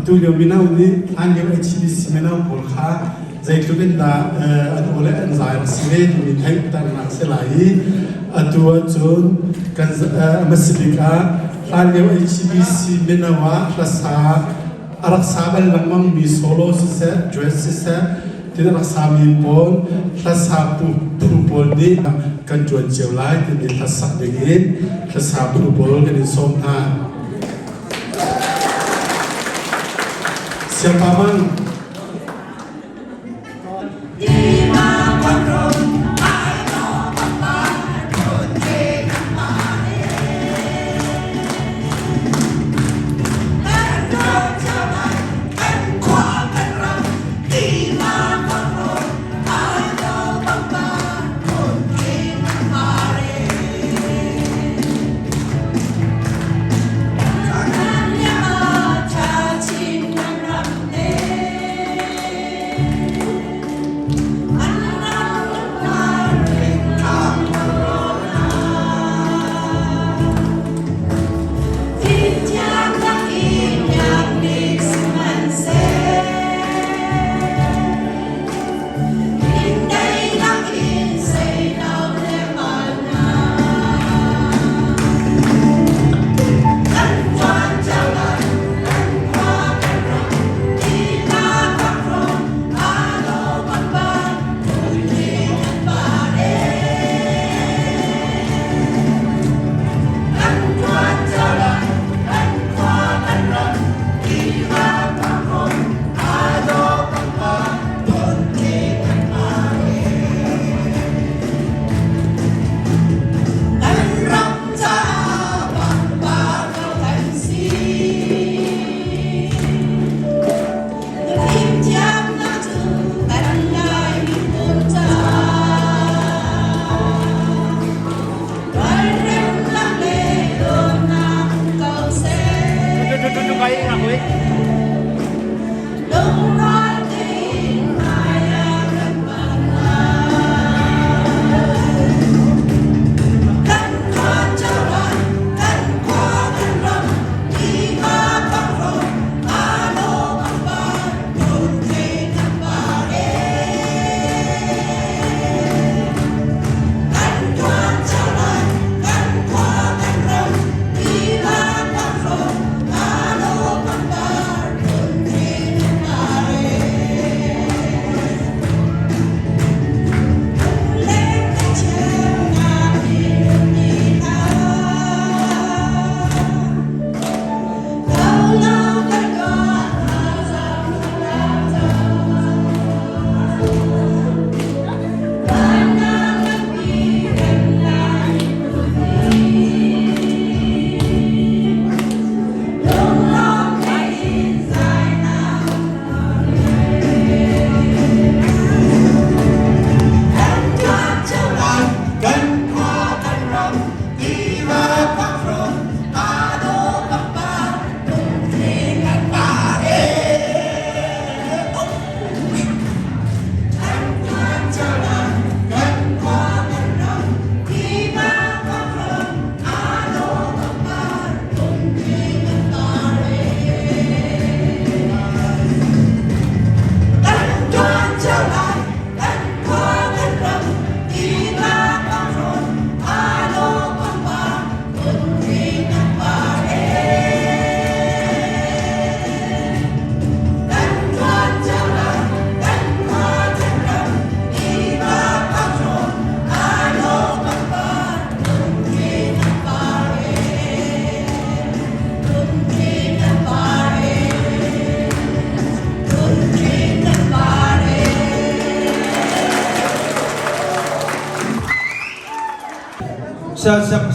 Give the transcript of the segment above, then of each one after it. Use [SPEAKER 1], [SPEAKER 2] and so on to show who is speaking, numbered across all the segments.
[SPEAKER 1] tu yo mina uni an yo HBC mina bol kha zai tu ben da atu ole an zai sile tu ni thai ta na selai atu chun kan masibika an yo HBC mina wa klasa arak sabal lamam mi solo se dress se tidak raksami pun tersapu pupul di kan jual jelai jadi tersak dingin tersapu pupul jadi somha siapa mang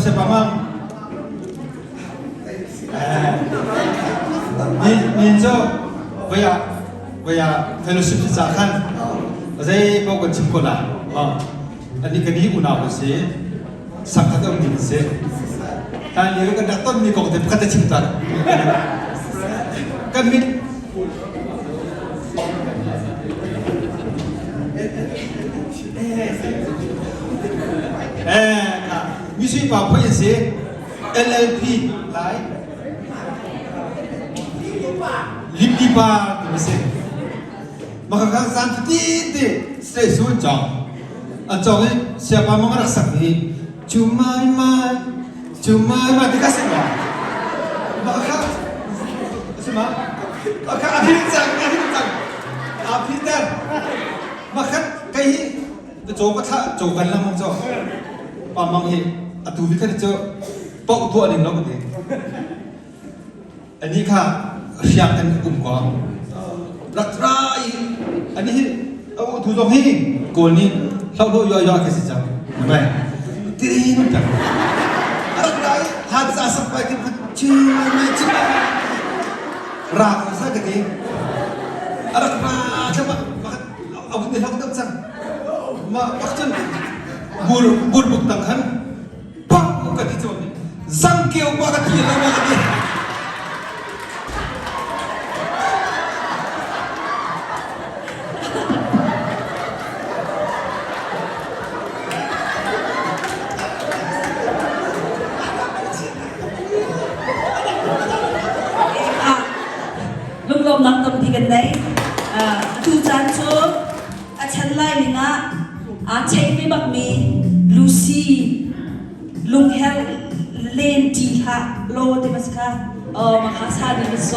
[SPEAKER 2] siapa mang minjo vaya fellowship Tuchan saya bawa cipkola ani kini una bose sakta om dinse tan liru kan daton ni kok tep kata cinta kan min Misi apa yang LLP, like ลิปดีบาร์ตัวเสมาข้างสันที่สเตย์ส่วนจองอันจองนี่เสียบามังรักสักนี้จุ่มไม่ที่กสิมาข้างใช่ไหมมาข้างอภิจังมาข้างไก่จะโจกท่าโจกันแล้วมั้งจ้าปามังเฮอตูวิคันเจ้าปอกตัวนึงแล้วกันเองอันนี้ค่ะเสียงกันอุ่มกว่ารักไรอันนี้เอาถูกตรงนี้โกนนี้เราโดนย่อๆกันสิจ้าเห็นไหมตีนู่นจ้ะรักไรหาภาษาสักไปที่มันชื่อไม่ชื่อรักสักกันเองรักราใช่ไหมเอาไปทำกับสังมาปักจนบุญบุกตังคันปักมุกกันที่จวนสังเกตว่ากันที่อะไรมากัน
[SPEAKER 3] ลุงลมนักตำที่กันได้ดูจานโชว์ฉันไล่ลิงเช็คไม่บักมีลูซี่ลุงเฮลเลนจีฮะโลเดมัสค่ะมาคาซาดิมิโซ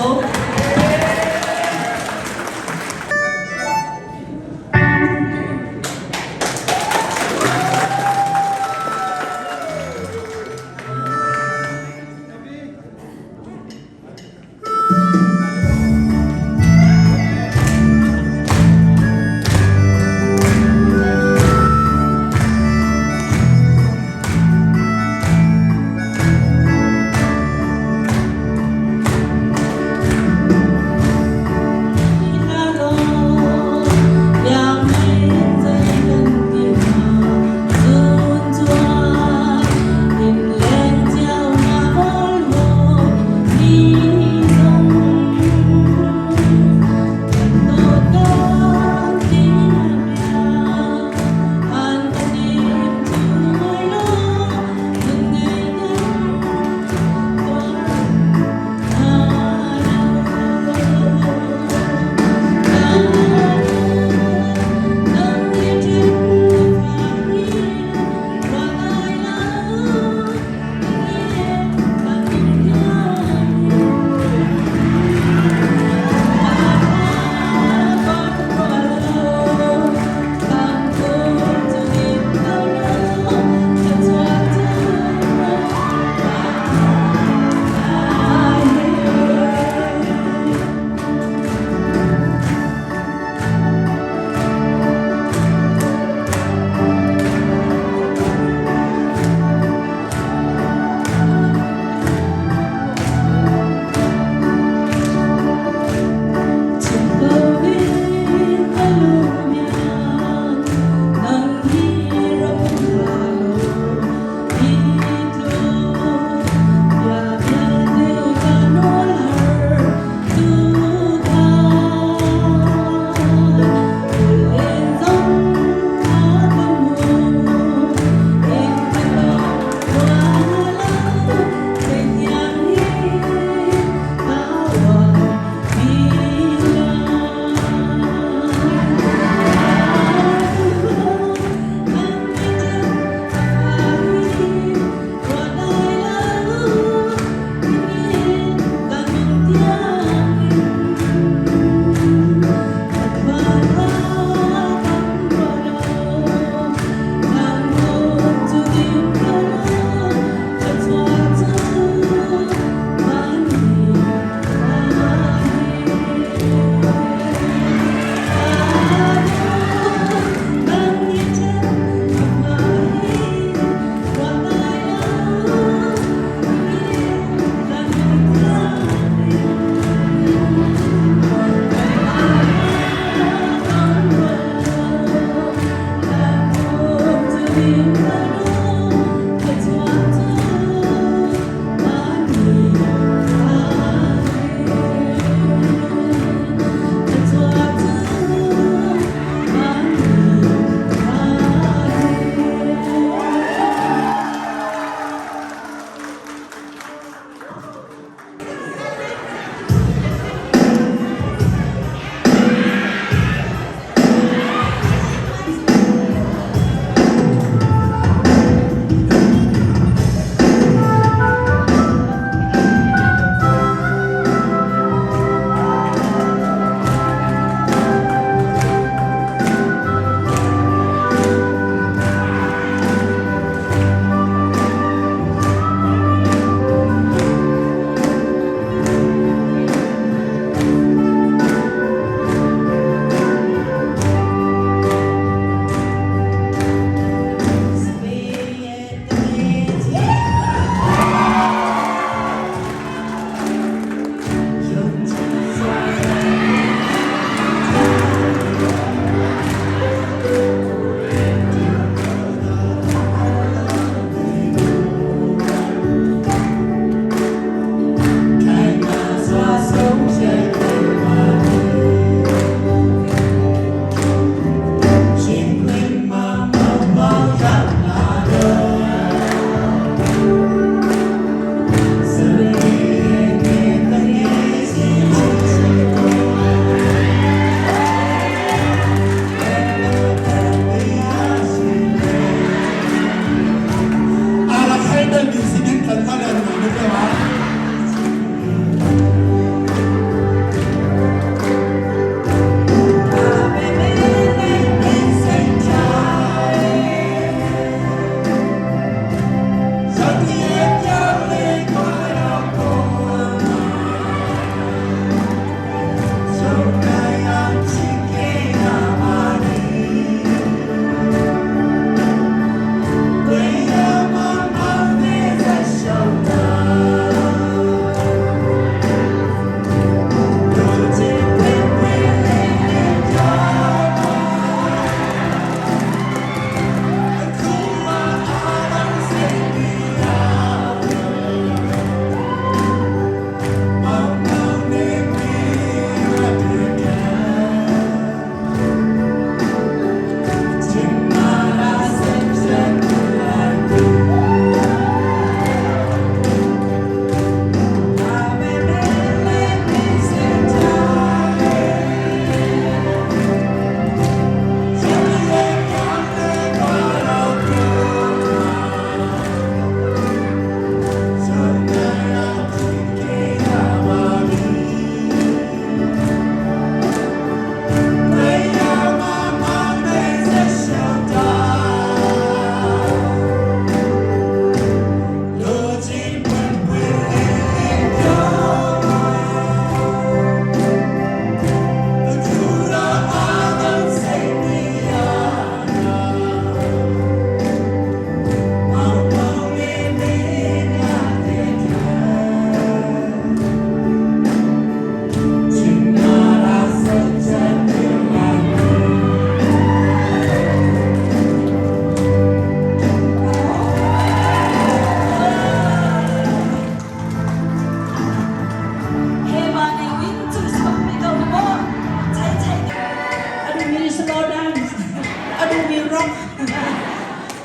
[SPEAKER 1] ada di sini tanpa dan begitu ya.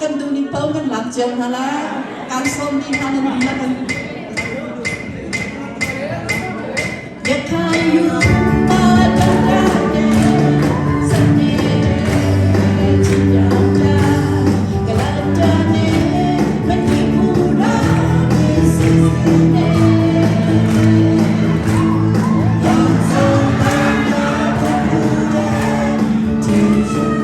[SPEAKER 3] Kan tu ni pau kan lak jam hala kan som ni hanan bila kan ya kayu padane sane cinta galadane menipura sisine yang samana kuda you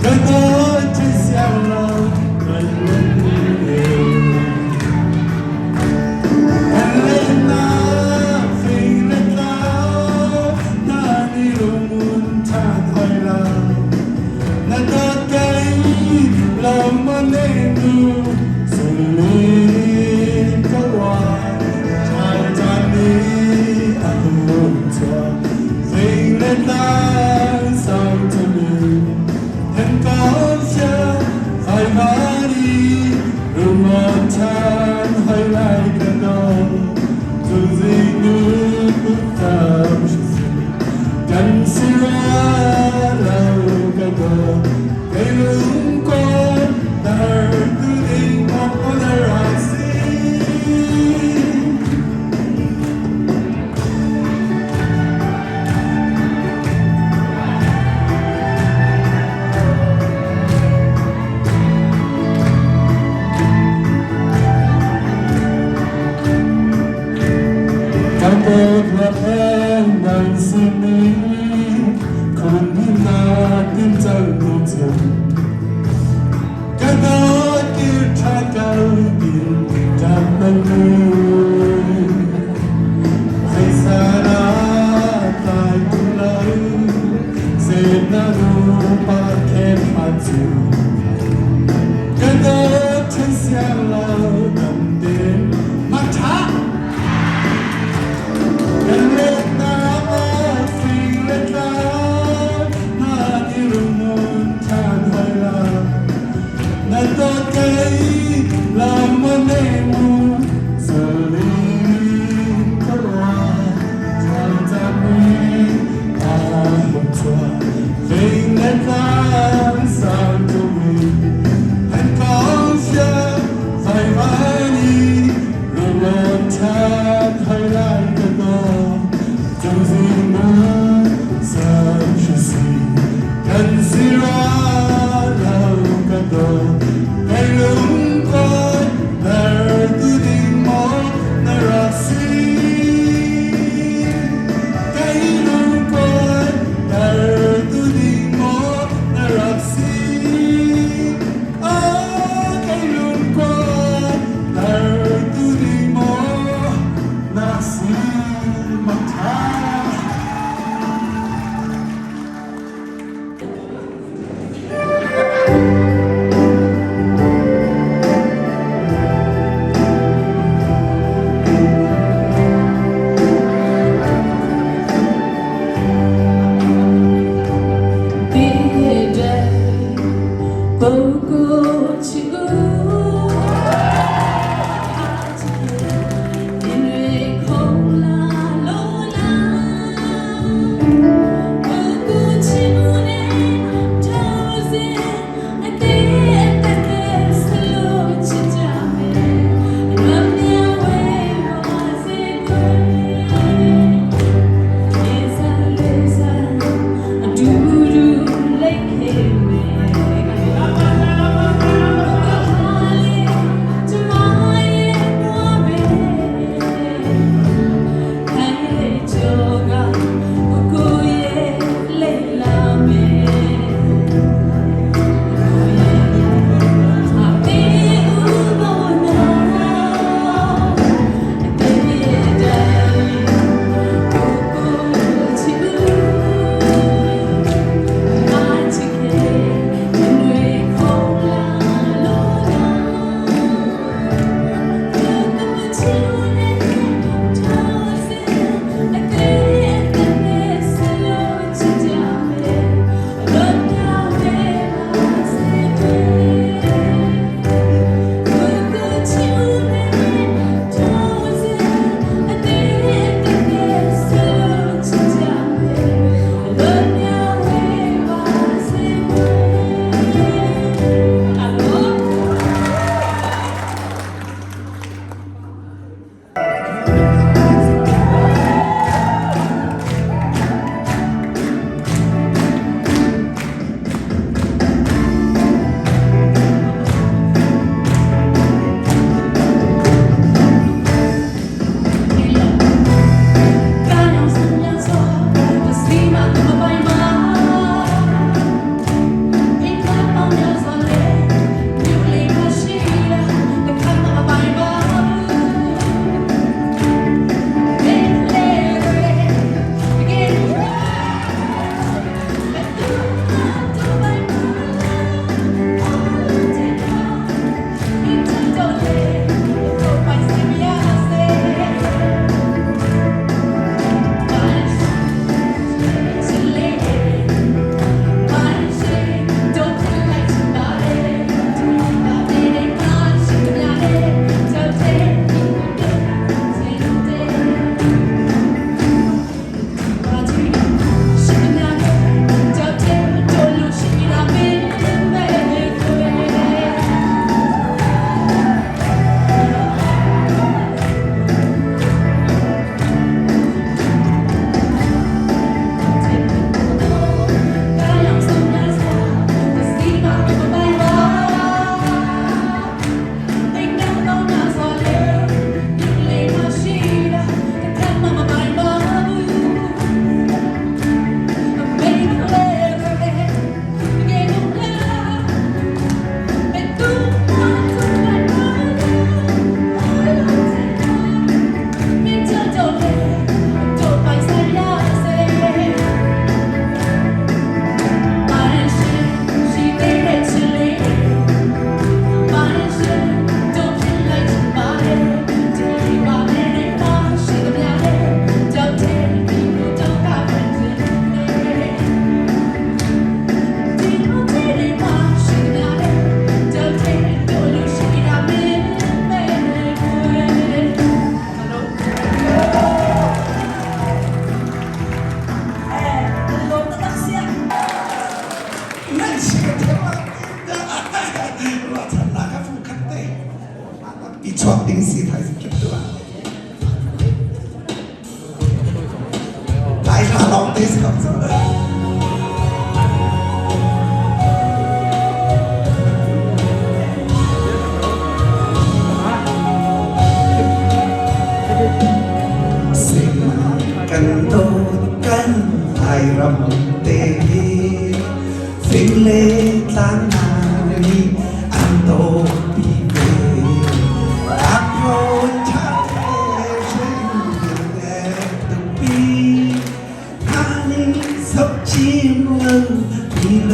[SPEAKER 4] I อบดิ้งสีไทยสกิปตัวหลายขาลองเตสกับเสิ่งกันโตกันไอรำเตลีสิ่งเล็กล้านนาลีอันโตปีเวอัพโรชาเทชินเดตุปีฮันนี่สับชิมเลมีโล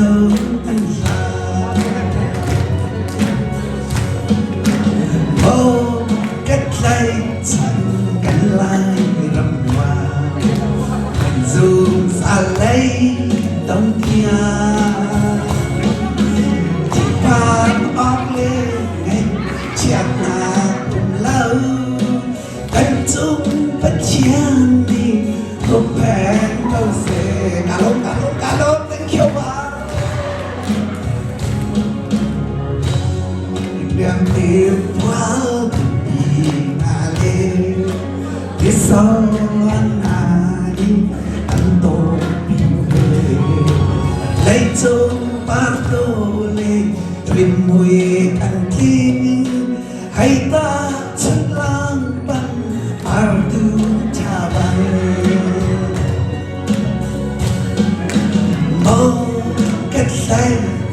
[SPEAKER 4] อันลาโอ้กัดไหลฉันกันไหลรำวาซูมสาเลต้องเทียที่ผ่านออกเลยเชียบหน้าตุ่มเล่ากันจุ่มปัจเจียนดีก็แพงเท่าเสกาลงตั้งเขียวมาเรื่องเดียวว่าปีนาเลที่สองนาดีอันโตปีเลยจงปาร์โตเลยตริมมวยอันทิ้งให้ตาฉันล้างปันปาร์ตูชาบันมองกัดใส่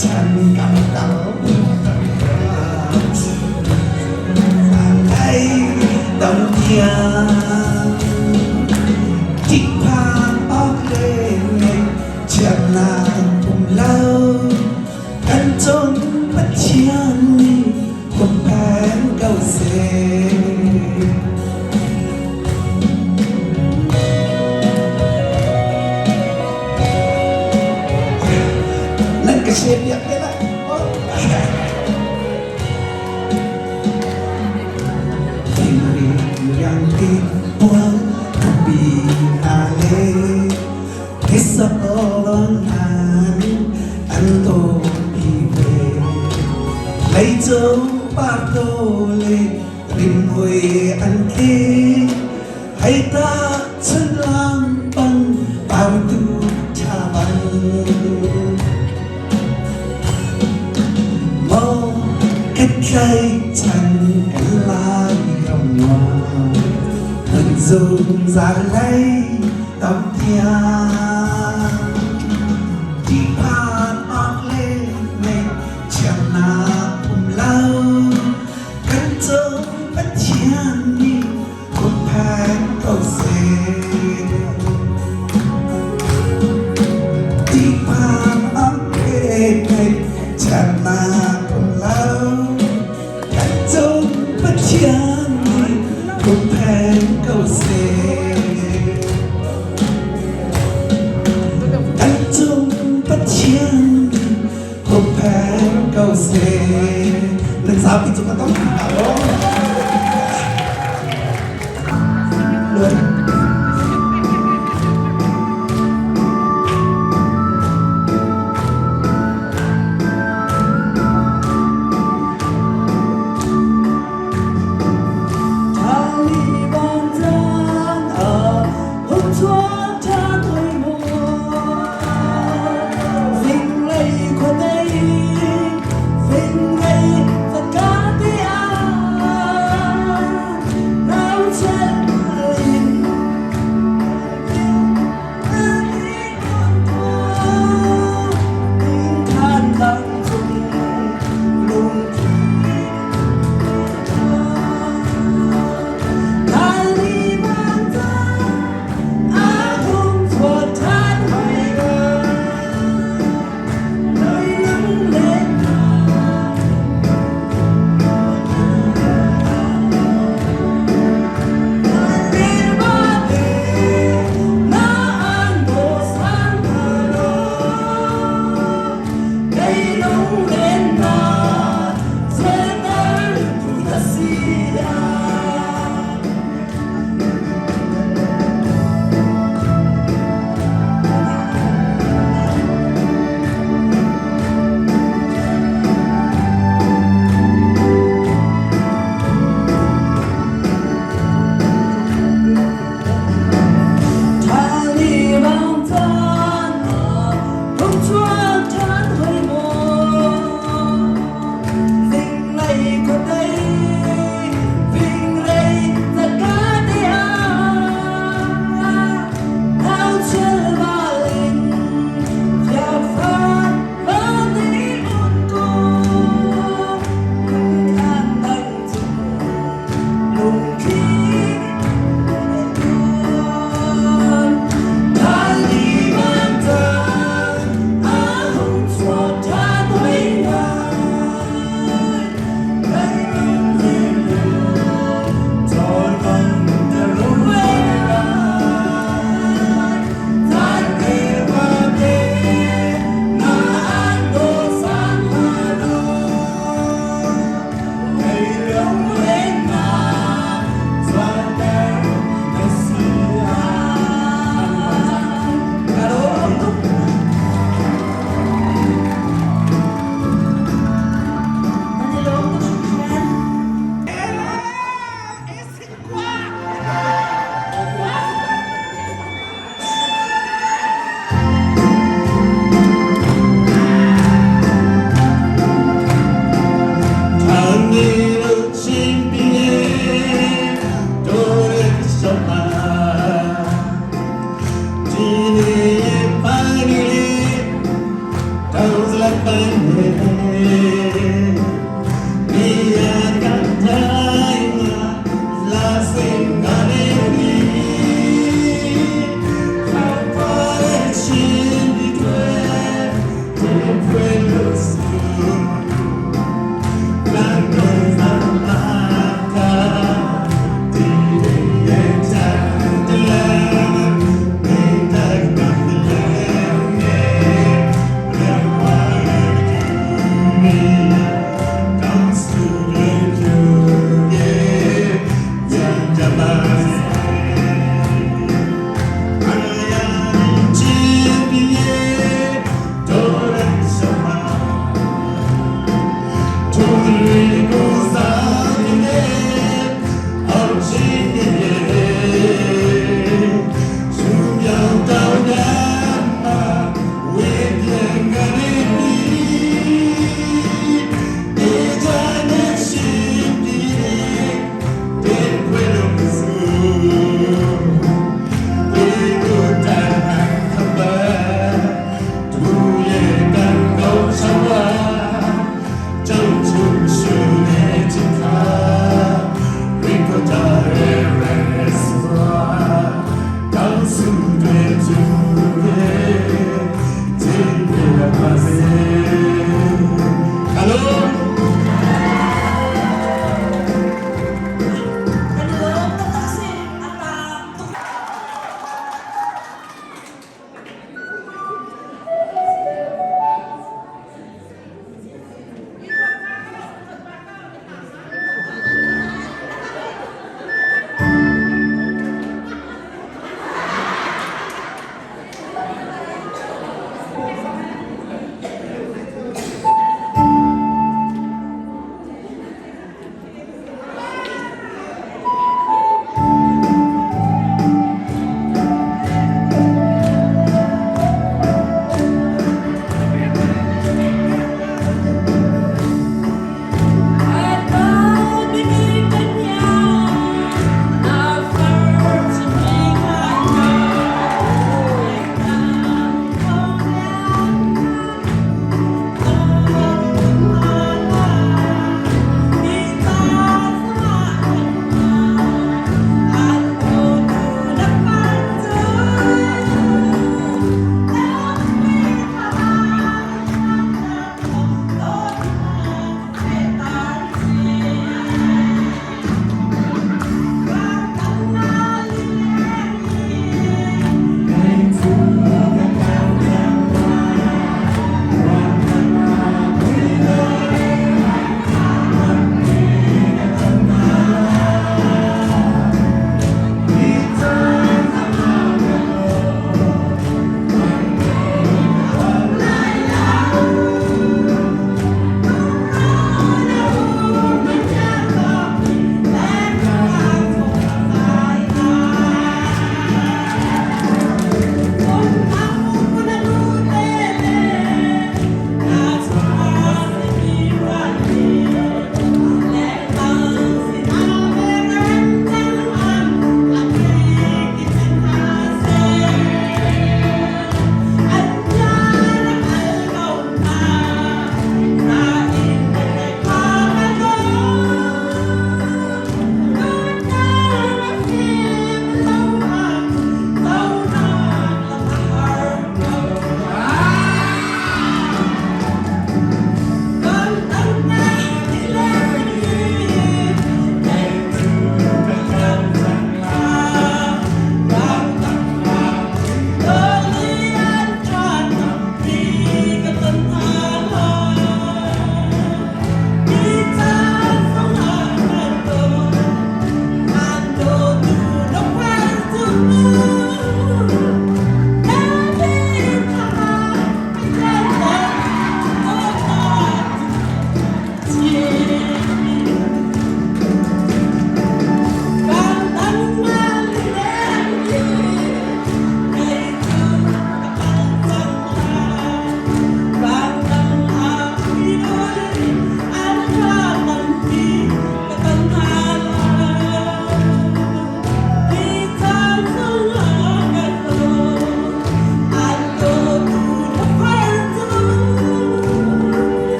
[SPEAKER 4] ฉันกำกับให้ดาวเทียมที่ผ่านออกเลยเชียบหน้าตุ่มเล่ากันจนปัจเจียนคนแพงเก่าเสนั่นก็เชียบอยากได้ละที่รียังติดปัวปีนาเลที่สะออนหานอันโตปีเวเลยจงปาโตเลยริมห้วยอันเทให้ตาฉันล้างปังปาตูชาบันมองกันใครฉันกันลายรำวามันซูมสาไลต้องเทียที่ผ่านออกเล่ในเชียงนาปุ่มเล่ากันจงปัจเจียนนี่คนแพงเก่าเสที่ผ่านออกเล่ในเชียงนาปุ่มเล่ากันจงปัจเจียนนี่คนแพงเก่าเสจงปัจเจียนคนแพงเก่าเสหนึ่งสาวที่จุดมันต้องหาล้มเลย me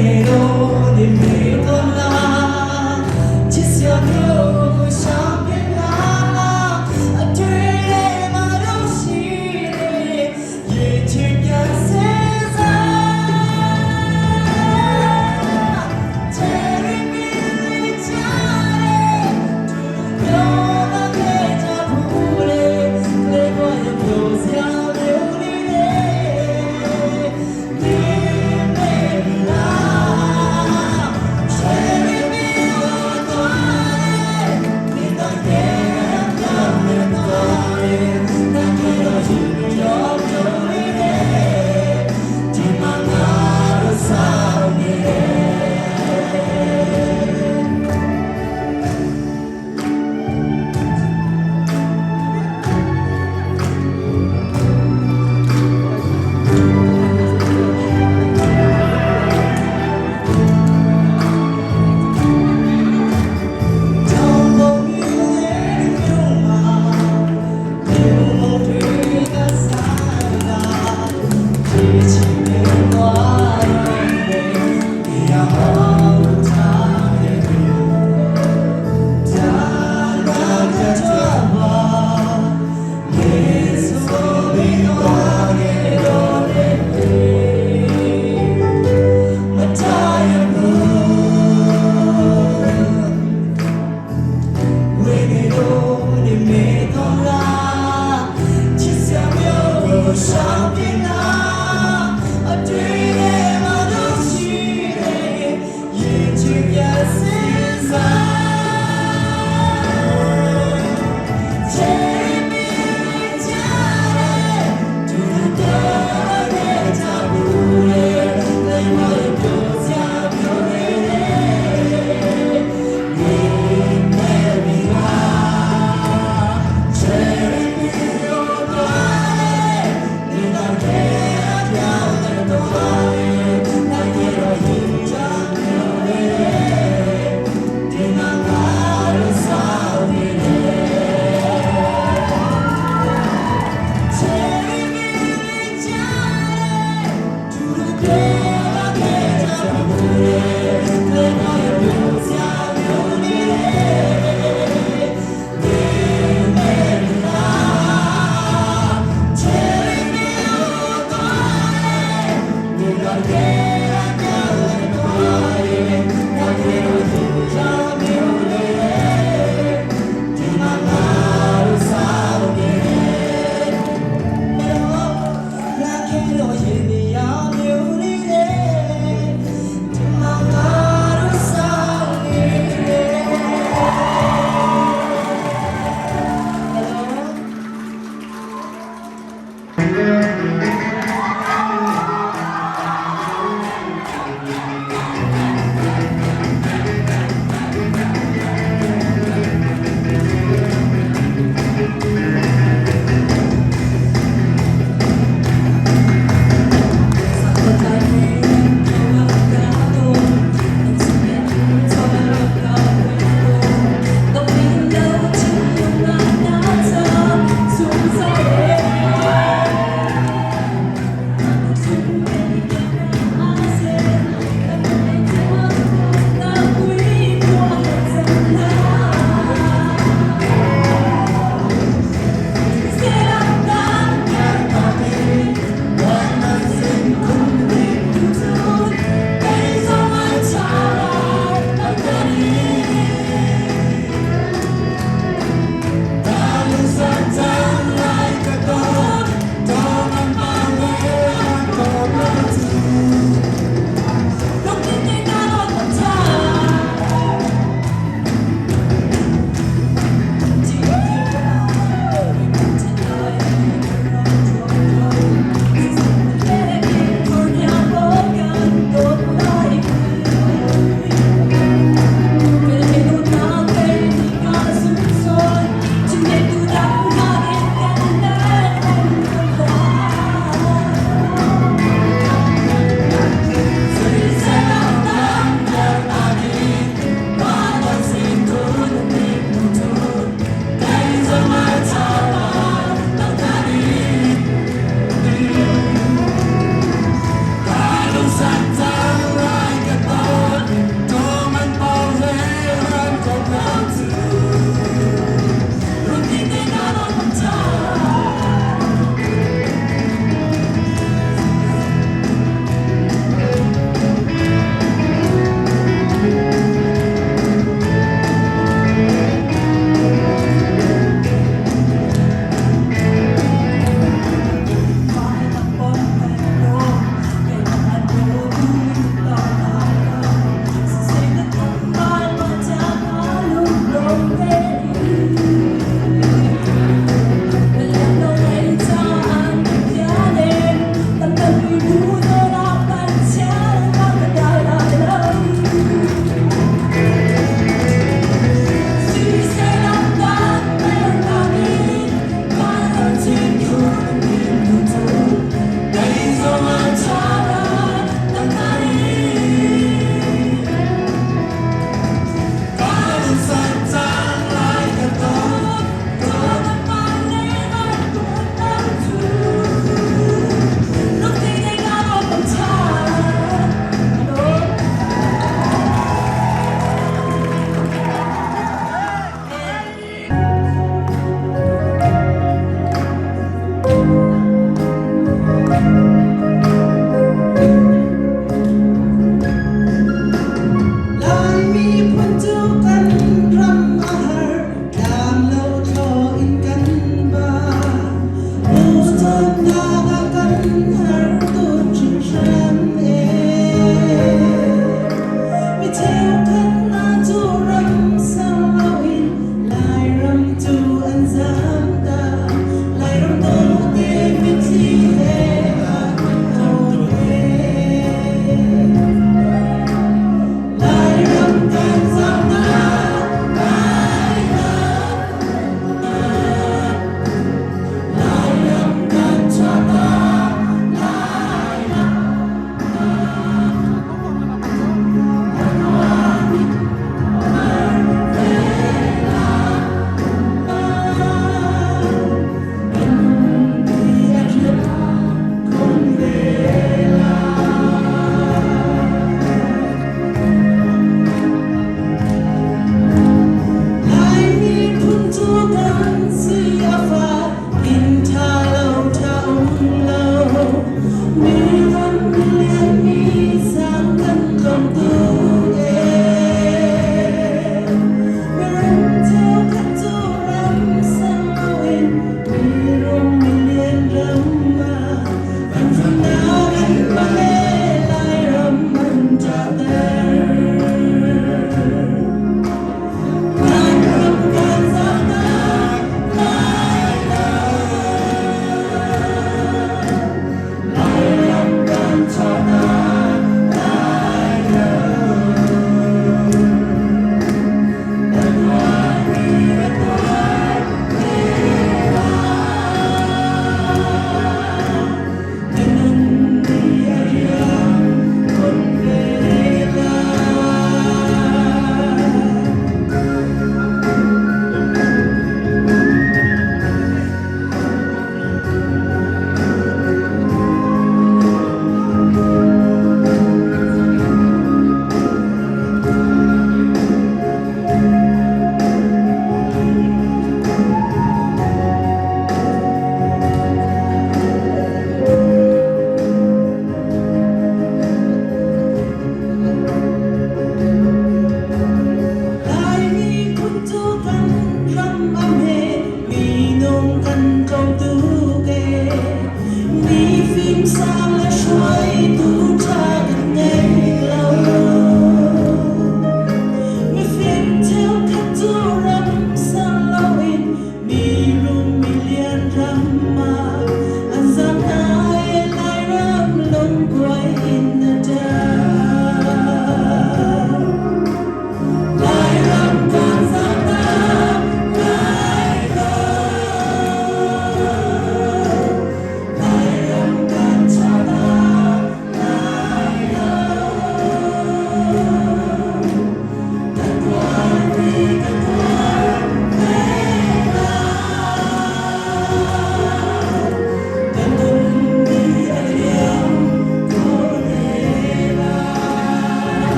[SPEAKER 5] 내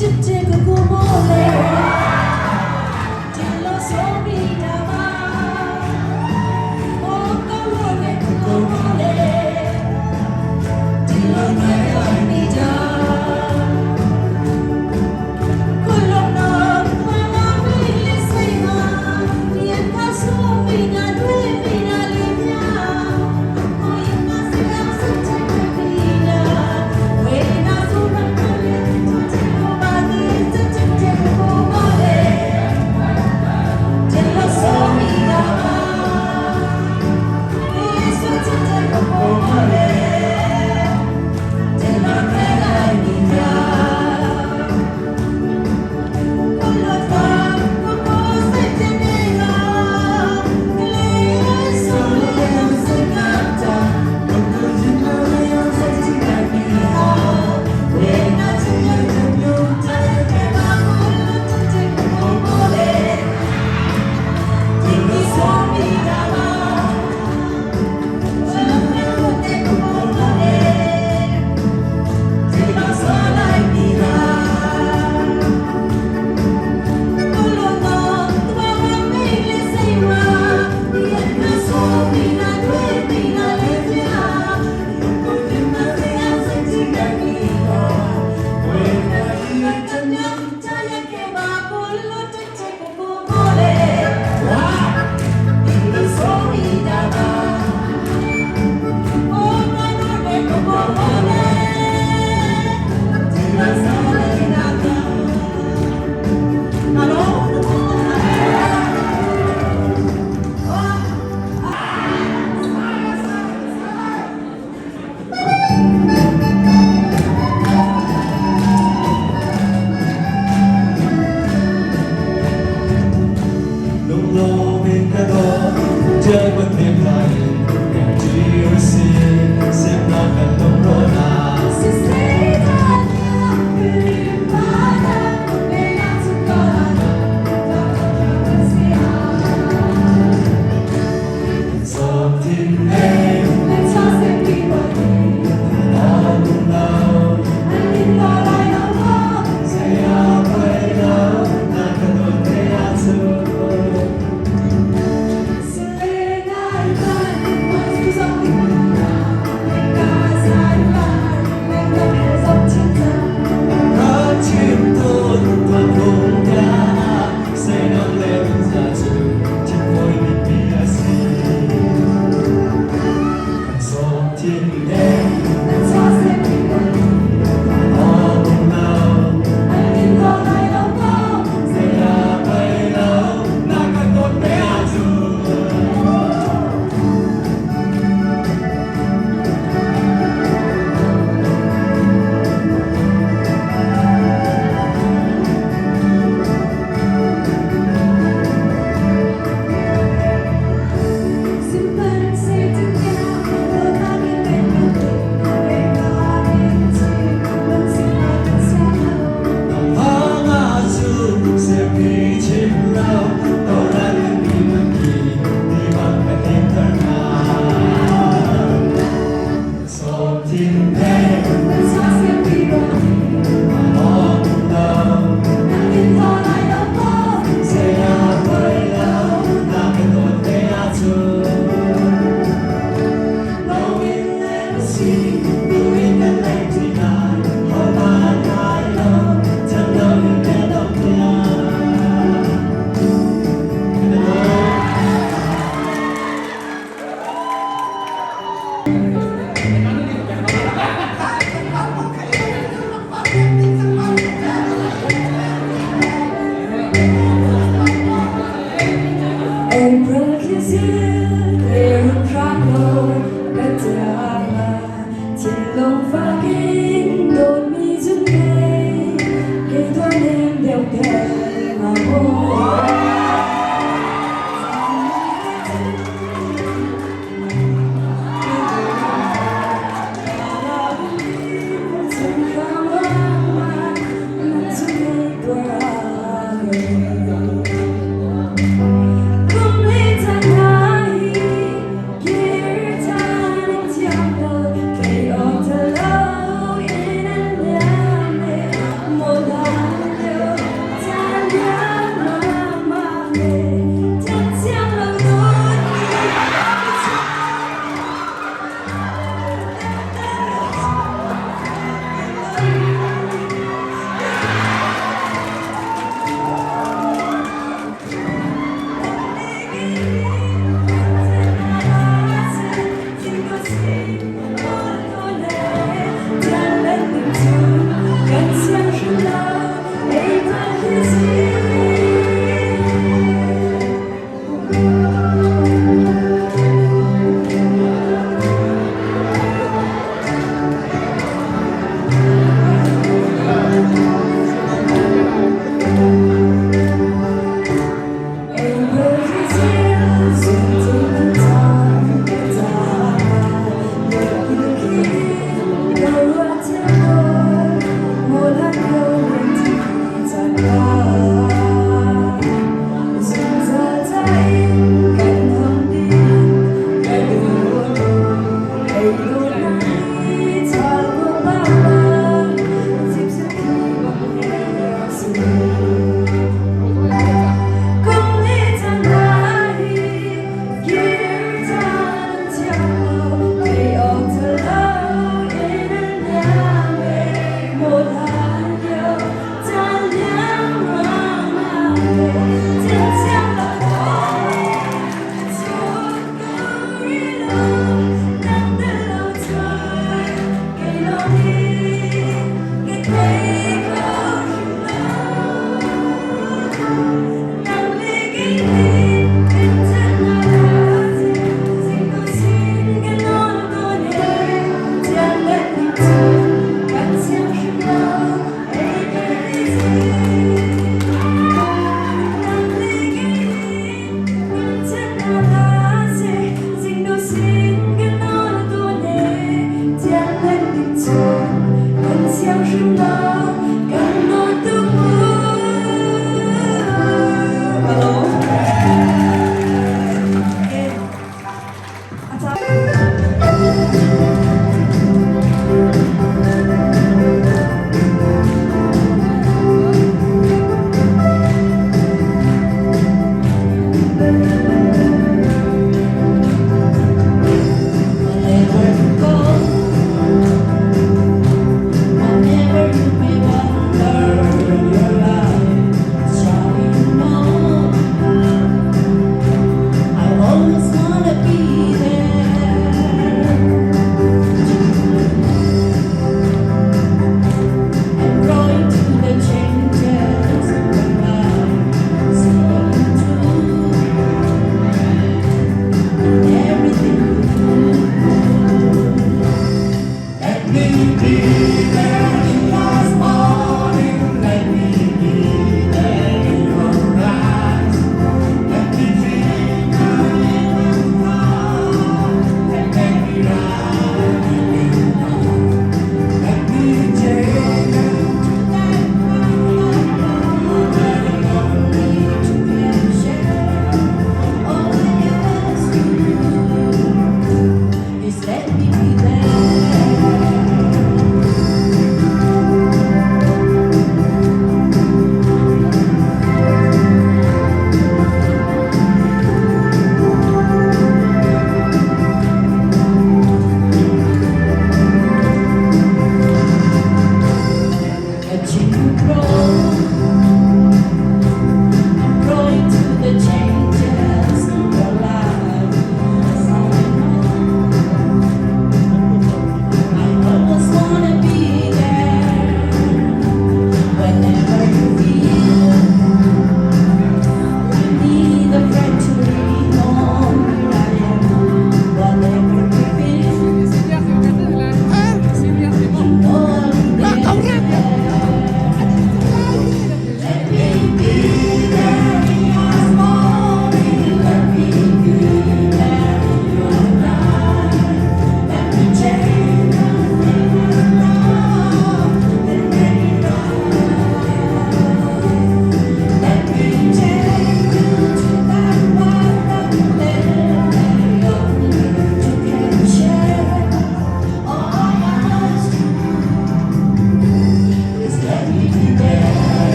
[SPEAKER 5] Hãy subscribe cho kênh Ghiền Mì Gõ để không bỏ lỡ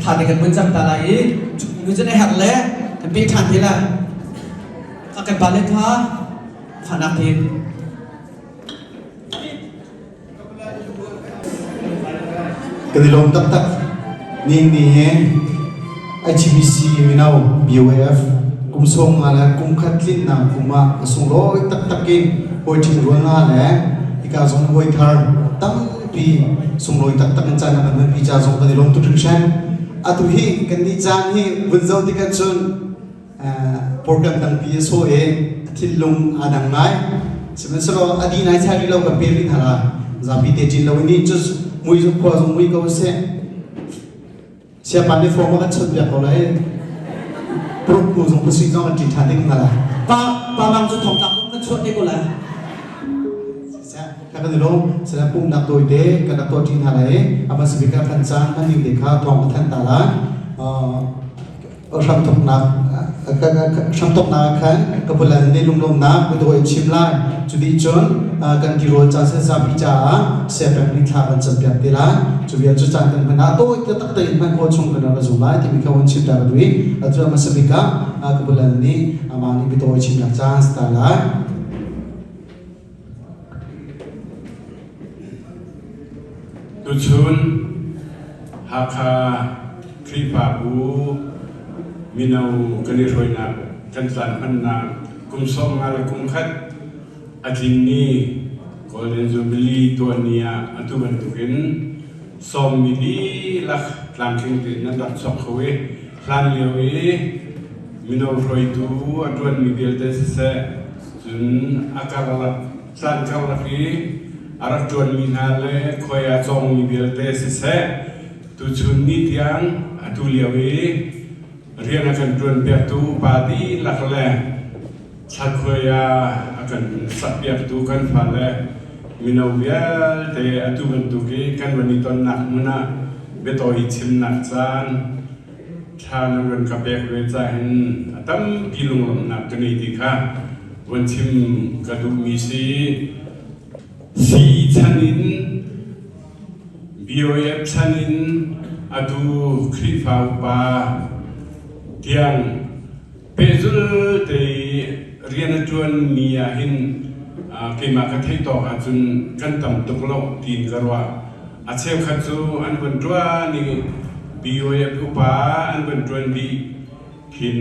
[SPEAKER 4] thà thì cái bên trong ta lại người dân này hạt lẽ cái bị thằng thế là các cái bạn lên thà phản ứng thì
[SPEAKER 1] cái gì lồng tắc tắc nhìn nè HBC Mino BOF cũng song là cũng khát linh nam cũng mà song lối tắc tắc kinh hồi trình luôn là lẽ thì cả giống hồi thar tâm pi song lối tắc tắc chân là mình pi cha giống cái lồng tu Tuchan atu hi kan di jang hi vunzau ti kan chun program tang pi so e thilung adang ngai semen so adi nai chari lo ka peri thara zapi te chin lo ni just mui zo kwa zo mui ko se pan de form ka chut ya ko lai pro ko zo ko si zo ti than ding ngala
[SPEAKER 4] pa mang zo thong tak kan chut de ko la
[SPEAKER 1] các cái đó sẽ là cùng đặt đôi đế các đặt đôi trên hà lệ, ama sẽ bị các phần sáng anh nhìn để khá thong thân ta là ở trong thục nạp trong thục nạp khán các bộ lần này lung lung nạp với đôi chim lại chú đi chốn cần kỳ rồi cha sẽ ra bị cha sẽ phải đi thả vào chân biển thế là chú biết chú cha cần phải nạp tôi tất cả những cái câu chuyện cái đó dùng lại thì mình không chim ra đuôi ở trong ama sẽ bị các bộ lần này ama đi với đôi chim lại cha sẽ là
[SPEAKER 5] Tuchan haka Hruaitu Mino kan Hruaitu kan Hlan kumsom ngale kumkhat atini golden jubilee tuania atu bentukin som mili lah langking tin nak sok khawe Hlan lewi Mino Hruaitu atuan miguel dese jun akaralat Hlan kawlaki arak tuan minale khoya cawng miguel dese Tuchan ni tiang atu lewi rian akan tuan piatu padi lakle sakhoya akan sapyak tu kan fale minawia te atu bentuki kan waniton nak muna betoi chim nak chan than ran kapek we chahin atam pilung nak kani dikha wan chim kadu mi si chanin BOF chanin atu Hruaitu pa tiang pezul te rian tuan mia hin kema ka thei to ka chun kan tam tuklo tin garwa acheu khachu an ban twa ni BOF upa an ban tuan di thin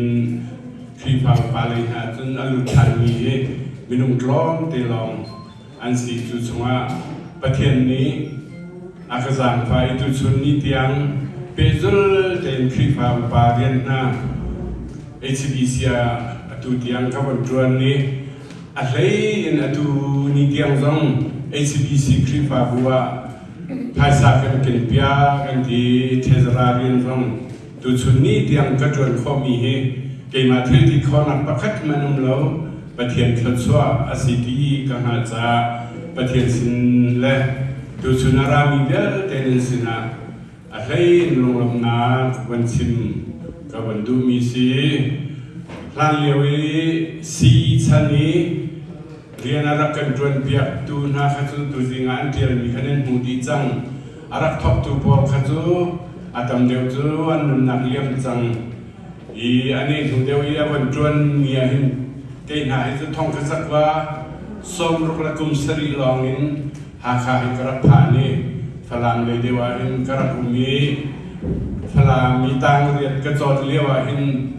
[SPEAKER 5] Hruaitu pa le ha chun alu than mi he minung tlom te long an si chu chunga pathian ni akazang phai tu chun ni tiang pezul ten Hruaitu pa rian na HBC atu tiang kawan tuan ni ahlai in atu ni tiang zong HBC Hruaitu wa phasa kan pia kan di thezrarin zong Tuchan ni tiang ka tuan khomi he keima thil ti khonak pakhat manum lo pathian thotwa asiti ka ha cha pathian sin le Tuchan arami bel ten sina ahlai longlam na wan sim kawan du mi si Hlan lewi si chani rian arak kan tuan piak tu na khatu tu zingan tiar mi khanen mudi chang arak thop tu por khatu atam deu chu an nak liam chang I ani thu deu I awan tuan mia hin ke na hi chu thong khasak wa som ruk la kum sari longin ha kha hi karak phani phalam le dewa hin karak umi phalam mi tang riat ka chot lewa hin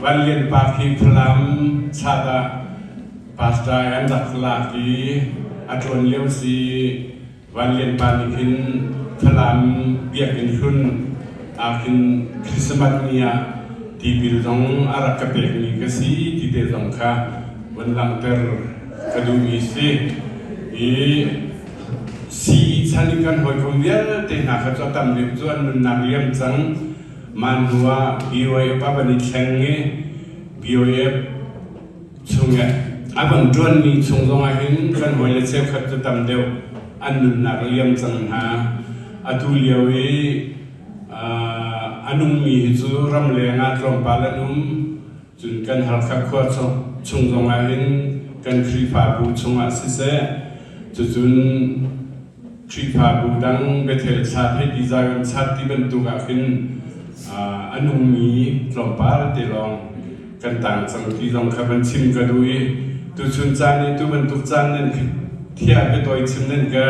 [SPEAKER 5] วันเรียนปาคีพลัมชาดาปาสตายันดักลากีอาจวนเลี้ยวซีวันเรียนปานิคินพลัมเบียกินชุนอาคินคริสต์มาสเนียที่บิลดงอารักกะเปกมีกษีที่เดซงคาวันหลังเตอร์กระดูมีซีสีชันิกันหอยคงเดียเตหาขัดจตัมเดือดจวนมันนักเรียนจังมันหัว BOF ป้าบันทึกแข่งเงี้ย BOF ช่วงเงี้ยอาบันจวนมีช่วงตรงอาหินกันหอยเชฟขัดจะตำเดียวอันนุนนักเรียนจังหาอาตุเลียวอันนุ่มมีจูรำเลียงอาตรมปาลนุ่มจนกันหักขัดขวดช่วงตรงอาหินกันครีฟาบูช่วงอาศิเสจนครีฟาบูดังเบเทลชาติให้ดีใจกันชาติที่บรรทุกอาหินอันนุ่มมีตรมปาลติลองกันต่างสังที่ลองขับมันชิมกันด้วยตัวชุนจานนี่ตัวบรรทุกจานนั่นเทียบไปตัวชิมนั่นก็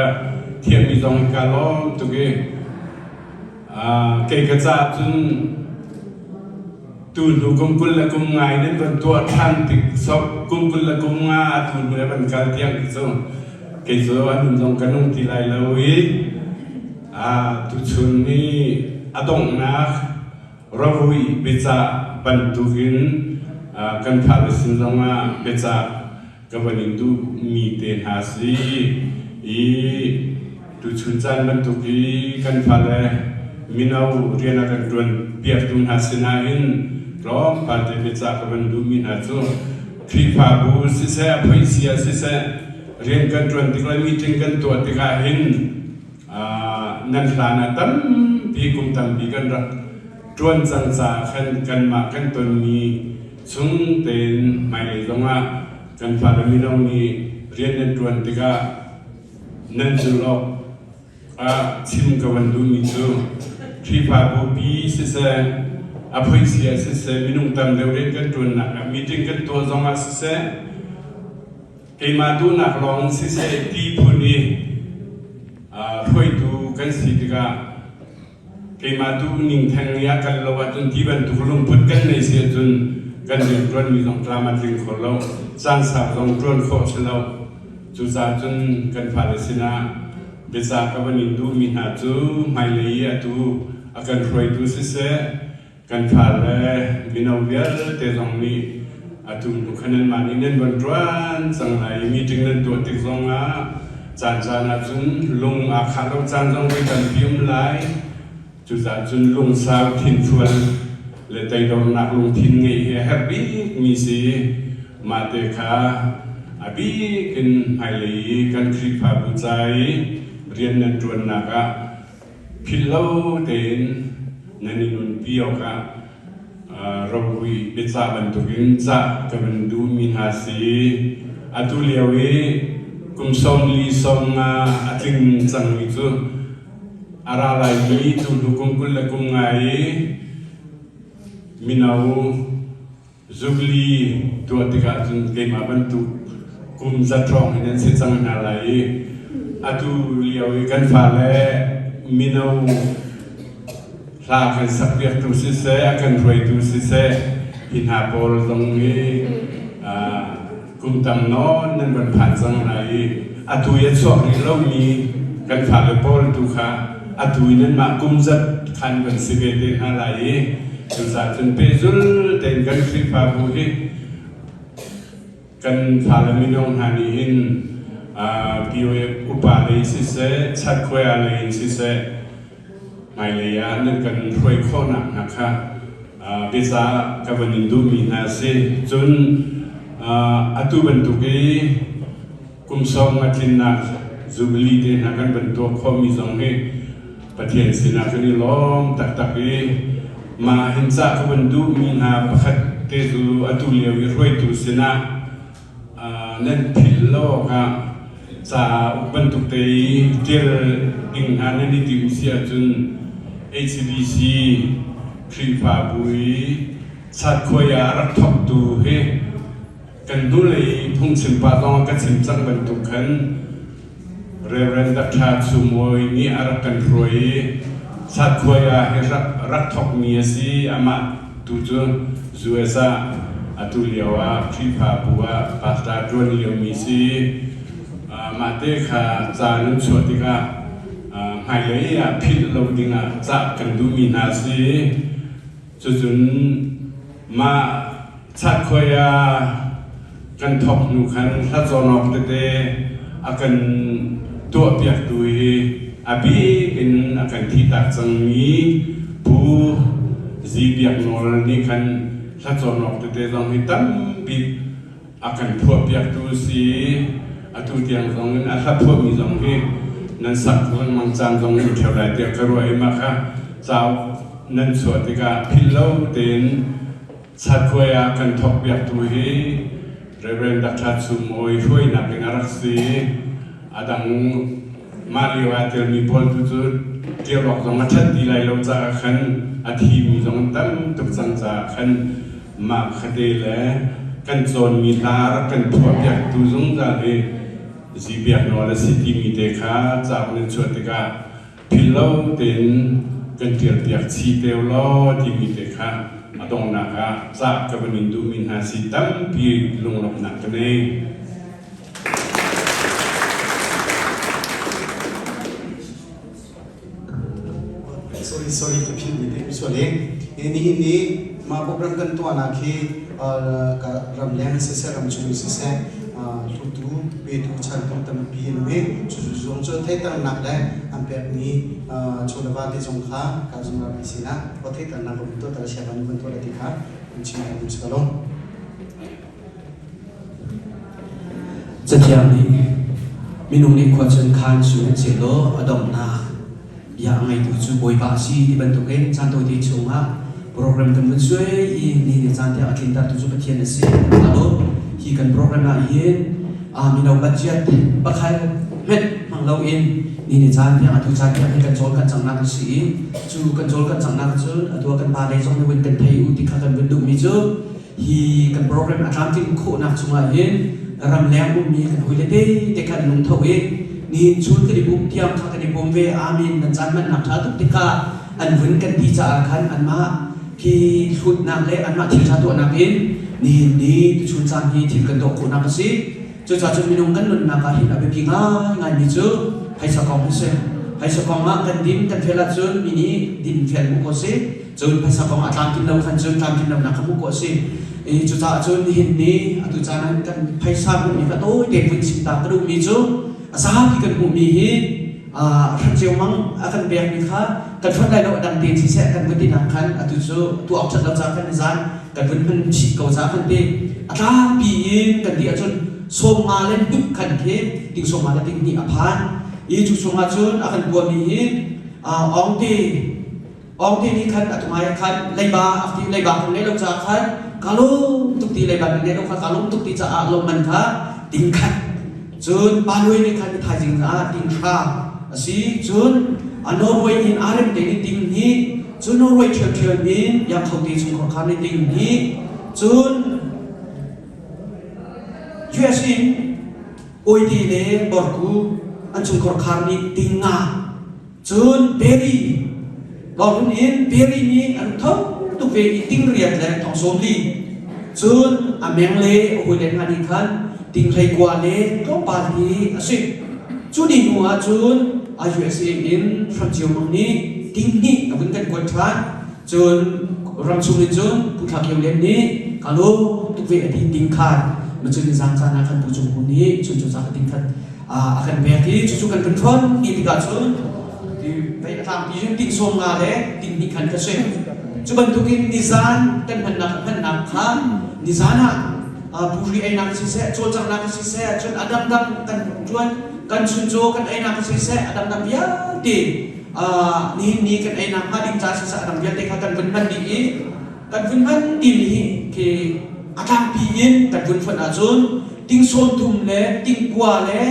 [SPEAKER 5] เทียบมีลองการล้อมตัวเกกระจาจนตูนหูกุมกุลละกุมไงนั่นเป็นตัวท่านติดซบกุมกุลละกุมงาตูนเมื่อเป็นการเที่ยงที่ส่งเกี่ยวกับนุ่มลองกันนุ่งที่ไรเลยตัวชุนนี่อดงนักเราวิเบจ่าบรรทุกินกันพาไปสินลงมาเบจ่ากับวันนี้ดูมีเตนหาสีตัวชุนจานบรรทุกีกันพาเลยมินาเรียนกันดวนเปียกตุนหาสินาอินร้องปาร์ตี้เบจ่ากับวันดูมินาจูครีฟาบูสิเซ่พอยเสียสิเซ่เรียนกันดวนติกลมีติงกันตัวติกาหินนันทานาตั้มปีกุมตั้มปีกันรักจวนจังจาขันกันมากันตนมีชุงเต็นไม่ลงอ่ะกันพารามินองมีเรียนในจวนติกานั่นจุลอกชิมกับวันดูมีจูครีฟาบูปีสิเซอภัยเสียสิเซมินุงตั้มเรียนกันจวนนักมีติงกันตัวจงอาสิเซเกมาดูนักลองสิเซที่พูนีหวยดู กันสิติกาเกมาตุนิ่งแทงยากันเราว่าจนที่บรรทุกลงพุดกันในเสียจนกันเดือดร้อนมีสงครามมาถึงคนเราสร้างสาบสงครามโคชเราจุดจนกันฟาเลสไตน์เบสากับวันอินดูมีหาจูไม่เลยตูอาการรวยตูสิเสกันฟาเลมินาเวียร์เตจงนี้ตูทุกคนนั้นมานี่เน้นวันร้อนสังไหลมีจึงนั้นตัวติดซองอ่ะจานจุนลงอาคารเราจานจงไปกันพิมพ์ไหลจุดจุนลงสาวทิ้งชวนและใจดองนักลงทิ้งไงแฮปปี้มีสิมาเตค่ะอาบีกินไฮลีกันคลิปภาพใจเรียนนันจวนนักะพิลโลเตนนันนินุนพิโอค่ะเราวิเบจาบันตุกินจะกับบันดูมินาสีอัตุเลียวีกุมซองลีซองอาทิงจังมิจูอาราลายมีตุลุกุมกุลกุมไงมินาวจุกลีตัวติกาจุนเกมาบันตุกุมจัตรองนั้นเสจังนาลายอัตุเลียวีกันฟาเลมินาวลากันสักเปียกตุสิเสกันรวยตุสิเสหินหาโพลตรงนี้กุมตังนอนนั่นเป็นผ่านจังไรอัตุยัดสอบนี่เรามีกันฟาเลโพลตุค่ะอัตุยนั้นมากุมจัดขันเป็นสิเวเตนอะไรจุดสาจนเปซุลเต็นกันคลิปฟาบุฮิกันฟาเลมินองฮานีหินพิโออุปาเลสิเสชัดควยอะไรสิเสไม่เลยนั่นกันรวยข้อหนักนะคะเบสากับวันอินดูมีนาเซจนอัตุบันตุกีกุมซองมาทินนักจูบลีเดนักกันบันตัวข้อมีสองให้ประเทศสินาคันนี้ล้อมตักมาเห็นจากกับวันดูมีนาประคัตเตจูอัตุเลียวิรวยตุสินานั่นพิลโลค่ะจากบันตุเตยเจอดิ่งหานันดิติอุเซียจนHBC ครีฟาบุยสัตว์ขยารักทบตูเฮกันดูเลยพุ่งสิมปาตองกันสิมจังบรรทุกขันเรนดักชาสุมวยนี่อารักกันรวยสัตว์ขยาเฮรักทบเมียสีอามาตูจูจูเอซาอัตุเลียวาครีฟาบัวปาสตาจวนเลียวมีสีมาเตค่ะจานุสวติกาไฮเลยพิลโลดิงจะกันดูมีนาสีจุนมาชัดคอยกันทบนุขันถ้าจอนอกเตอากันตัวเปียกดุยอาบีกินอากันที่ตักจังมีผู้จีเปียกนอลนี่ขันถ้าจอนอกเตจังให้ตั้มปีอากันพัวเปียกดุสีอาตุเตียงจังนั้นอาถ้าพัวมีจังให้นั่นสักคนมังจางตรงเท่าไรเดียวก็รวยมากค่ะเจ้านั่นสวดที่กาพิลโลเต็นชัดควยกันทบเบียดตัวฮีเรนดักชัดสุมวยช่วยนักเป็นอารักษีอาดังมาเรียวเตลมีพอลตุจุดเกี่ยวกับสมัชัดดีไลเราจะขันอาทิมีสองตั้งตุกสังจะขันมาคดีแลกันโซนมีตากันทบเบียดตัวสงจะเลยจีเบียกนอลสิติมีเดค่าจากนั้นชวดกาพิลโลเต็นกันเทียบเบียกชีเตลโลที่มีเดค่ามาตรงนักจากกับวันอินดูมินหาสิตั้มปีลงหลบหนักกันเอง
[SPEAKER 4] sorry กับพี่มีเด็กส่วนเองนี่มาพบกันกันตัวนักที่กับรำเลียงเสียรำชูเสียทุกตัวเปิดทุกชั้นทุกตำปีนเวจุดจงเจอเทตังนักได้อันแบบนี้ชนวัตที่จงค้าการจงรับสินะพอเทตังนักผมตัวแต่ละเช้าวันนี้ตัวละที่ค้าผมชิมให้ดูสักลงจะเที่ยงนี้มีนุ่มนี่ควรจะคันสูงเสียโลอดมนาอย่างไงดูจูบอยบาซีที่บรรทุกเองจันตัวที่ชงอ่ะโปรแกรมกันมันช่วยนี่ในจันที่อาทิตย์ตัดตัวประเทศนี้สิฮัลโหลที่กันโปรแกรมนี้มีเราบัดเจ็ตบักใครเม็ดมังเราเองนี่ในจันที่อาทุจันที่ให้กันโจลกันจังนักสิจูกันโจลกันจังนักจูตัวกันปาได้จงในวันกันไทยอุติขากันเป็นดุมิจูที่กันโปรแกรมอาจารย์ที่คู่นักจุงอาเห็นรำแรงบุญมีกันหุยเล่เด็กกันลงทวีก นี่ชุดกันดิบุมเที่ยงข้ากันดิบุมเวอามินนั่นจันมันหนักท้าตุกติกาอันวุ่นกันดีจ่าขันอันมาที่ชุดนางเล่อันมาที่ชาตัวนักอินนี่ตุชุนจันที่ที่กันดอกคนนักสิจุดจ่าจุดมินุงกันนุนนักหินอาเบกิง่ายนี่จูให้สกองพิเศษให้สกองมากันดินกันเฟลจุนมินิดินเฟลมุกสิจุนให้สกองอาตามกินเราขันจุนตามกินเรานักมุกสิจุดจ่าจุนหินนี่ตุจานันกันให้สร้างมีกันโอ้เด็กวิจิตรกระดูมีจูอาสาที่กันมุมีหิรันเจียวมังอาการเบียงนี่ค่ะกันฟังได้เราดังเตียนสิเสะกันวันที่นักขันตุจูตัวออกจากเราจากกันในจานกันวันมันฉีกเกาจากกันเตียอาตาปีกันดีจนส่งมาเล่นดุขันเทติงส่งมาเล่นติงนี่อภันจุดส่งมาจนอาการบัวมีหิองตีนี่ขันอัตมาขันไล่บาอัฟตีไล่บาคนนี้เราจากขันกาลุตุกตีไล่บาคนนี้เราขันกาลุตุกตีจะอาลมมันค่ะติงขันจนปาลุยนี่ขันไทยจริงนะติงข้าสิจนนอร์เวย์อินอาร์เอ็มเดนี่ติงนี้จนนอร์เวย์เทียนนี้ยังเขาตีชงของเขาในติงนี้จนUS in OID le borku anchung kor kharni tinga chun beri borun in beri ni an thok tu ve ting riat le thong som li chun ameng le hulen hani khan ting lai kwa le ko pa hi asi chu di nu a chun a USA in from chiu mong ni ting ni abun kan kwa than chun ram chung ni chun pu thak yem le ni kalo tu ve ati ting khanมันจะมีสังสารอาการผู้ชมคนนี้ชุนจุดสักติงทัดอาการแบบที่ชุกันเป็นคนอีกการชุนที่ไปทำที่ชุนติงส่งมาเลยติงนี่ขันกระเซ็นจุบันทุกินนิสานกันพันนักข้ามนิสานะผู้รีไอ้นักสิเสโจจังนักสิเสจนอดัมดัมกันจวนกันชุนโจกันไอ้นักสิเสอดัมดัมยาดีนี่กันไอ้นักมาดิ้งจ่าสิเสอดัมยาดีกันเป็นพันดีกันเป็นพันดีนี่คืออาการปีอินแต่คุณฝันอาจุนติงโซนทุ่มเล่ติงกว่าเล่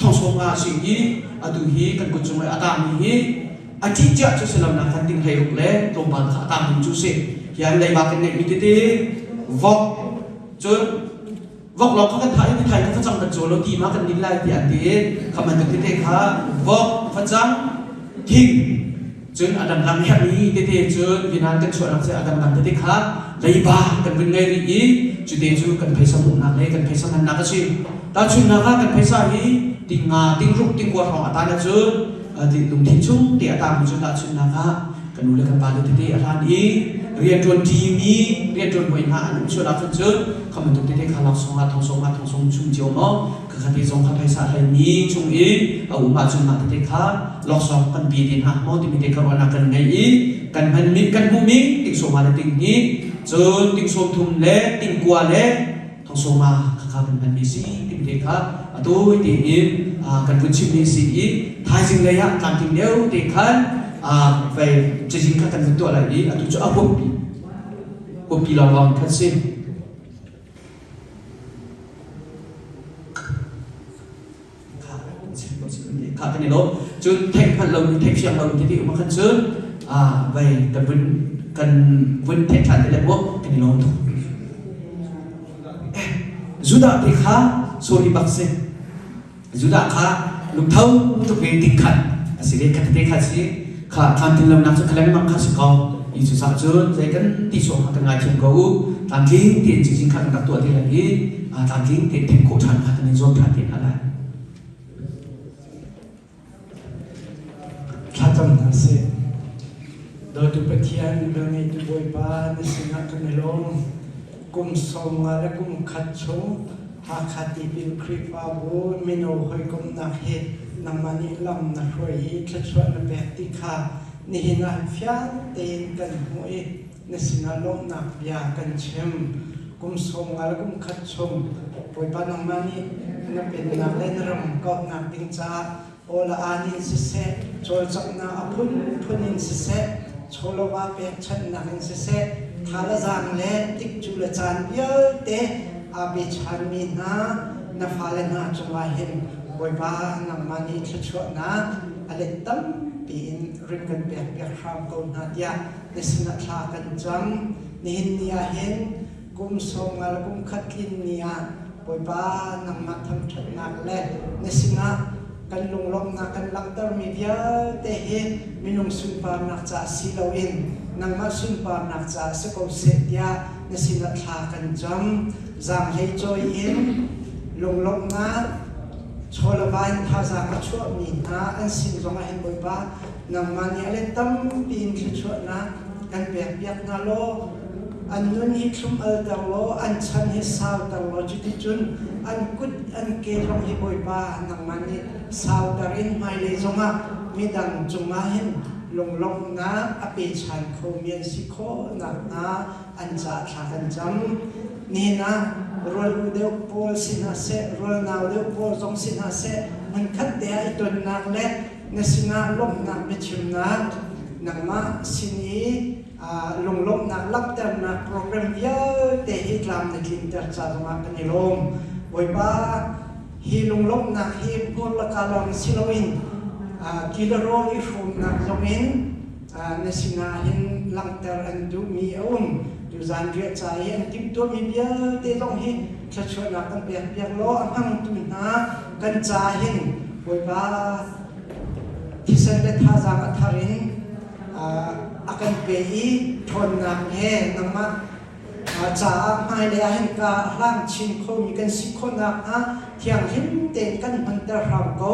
[SPEAKER 4] ทองสงอาสิ่งนี้อาดูฮีกันกุศลอาตามนี้อาทิตย์จะจะสลับนักขันติงให้ลูกเล่ตรงบังขาตามจุเสยังในบางกันเนี่ยมีที่วอกจนวอกเราเขากันไทยเขาจังกันโจโลดีมากันนิลายที่อันเดียคำมันตัวที่ค่ะวอกฟังจังทิ้งจนอดัมลังแห่งนี้เตะจนวินากันชวนนักเสอดัมลังเตะค่ะเลยบ้ากันเป็นไงรีจุดเด่นจูกันเพศสมุนนักเลยกันเพศมันนักสิตาชุนนักกันเพศฮีติงติงรุกติงกวาดของอาตานะจูติงลุงทิ้งชุ่มติอาตามุจุตาชุนนักกันดูเลยกันปาดูเตะอาตานี้เรียนจนทีมีเรียนจนหวยหาอันนั้นช่วยรับจนจูคำมันตุเตะขาลักสงอาทองสงชุ่มเจียวมั้งคือขันที่สงขันเพศอะไรนี้ชุ่มเอามาจุนมาเตะขาลักสงกันปีดินหามั้งที่มีเตะกระวานักกันไงกันมันมีกันผู้มีติงสงมาติงนี้จนติงสมทุมเล่ติงกัวเล่ทองสมาข้าเป็นพันมีสีติงเด็กครับตัวติงอินกันพุ่งชิมมีสีท้ายจริงเลยฮะการติงเดียวเด็กขันไปจะจริงข้ากันเป็นตัวอะไรดีตัวจะเอาพวกปีลองคัดเส้นข้ากันนี่ล้มจนเทคพันลมเทคเชียงลมที่มาคันเชิญไปกันเป็นกันวันเทชันแต่ละพวกกันนี่ล้มถูกจุดที่ข้าโซลิบักเซจุดข้าลูกเท้าทุกเวทีขันสิ่งที่ขัดที่ขัดสิข้าทำถึงลำนักสุดขลังมั่งข้าสิกองอีจุดสักจุดใจกันที่ส่งกันงานเชียงกูตามทิ้งที่จริงๆขัดกับตัวที่อะไรนี้ตามทิ้งที่โคชันขัดในโซนขัดที่อะไร
[SPEAKER 6] ข้าจำกันสิโดยทุกประเทศเรื่องนี้ทุกบริบาลในสิ่งนั้นกันในโลกกุมสงฆ์และกุมขัดชงหาขัดที่เป็นคริปอาวุธมิโนหอยกุมนักเหตุนำมานิลำนักรวยชัดชวนแบบที่ข้านี่หินาฟิอาเตนกันหวยในสิ่งนั้นโลกนักยากันเชื่อมกุมสงฆ์และกุมขัดชงบริบาลนำมานินับเป็นนักเล่นรำก็นักดิงจ้าโอลาอานินสิเซโจลจักนาอพุนนินสิเซโชโลวาเปชันนักสิเซทาลจางเลติกจุลจานเยอะเตอาบิชันมีนานาฟาเลนาจงวาเห็นบอยบานังมานีชดชวนาอเลตัมปีนริมกันเบียกครามกอนนาดียในสนัทลากันจังนินเนียเห็นกุมทรงอาลกุมขัดลินเนียบอยบานังมาทำชัดนักเลในสนั กันลงลมนักกันลังเตอร์มีเดียเตะเฮมินุงสุนปานักจ่าสิลาวินนังมาสุนปานักจ่าสกอเสียนสินัทลากันจำจางให้จอยอินลงลมนักชอลบายท่าจางช่วยมีนะอันสิ่งจงเห็นบ่อยบ้านังมันเนี่ยเลยตั้มปีนช่วยนะกันเปียกเปียกนาโลอันนู้นฮิตลุ่มตลออันฉันฮิสาวตลอจุดที่จุนอันกุดอันเกลงฮิบอยบ้านังมันนี่สาวดารินไม่เลยจงอ่ะมีดังจงมาเห็นลงลงนะอภิชันโคเมียนสิโคนักนะอันจะทากันจำนี่นะรอลเดียวโพลสินาเซรอลนาวเดียวโพลจงสินาเซมันคัดเดียอีตัวนักเล็กนสินาลมนักเบชิมนักนังมาสินีลงลมนักลับแต่นักโปรแกรมเยอะแต่ฮิตลามในกินจัดจ้ามากันในลมไว้บ้าฮีลงลมนักฮีพูดละกาลองสิลวินกิโลโรอีฟูนักจงอินในสินาหินลังเตอร์อันดูมีดูจานเรียใจอันทิมตัวมีเยอะแต่ลงฮิจะช่วยนักกันเปียกเปียกล้ออังตุนนะกันใจหินไว้บ้าที่เสด็จท่าจางอัฐรินakan pei thon nak he nama cha mai le hin ka hlang chin kho mi kan si kho nak a thiang him te kan man ta ram ko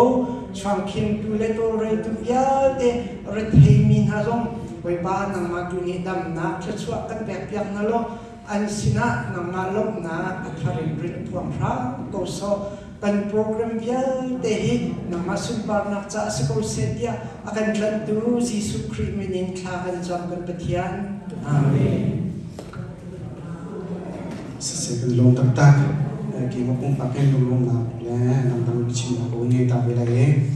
[SPEAKER 6] chang kim tu le to re tu ya te re thei min ha jong wei ba nang ma tu ni dam na cha chua kan pek piak na lo an sina nang ma lom na atharin rin thuam ra ko so kan program dia tehi nama sumbar nak cha sekau setia akan lantu Yesus Kristus menin klagan jam kan petian amen
[SPEAKER 4] sesekali long tak tak kita pun pakai long nak ya nang cina ko ni tak belai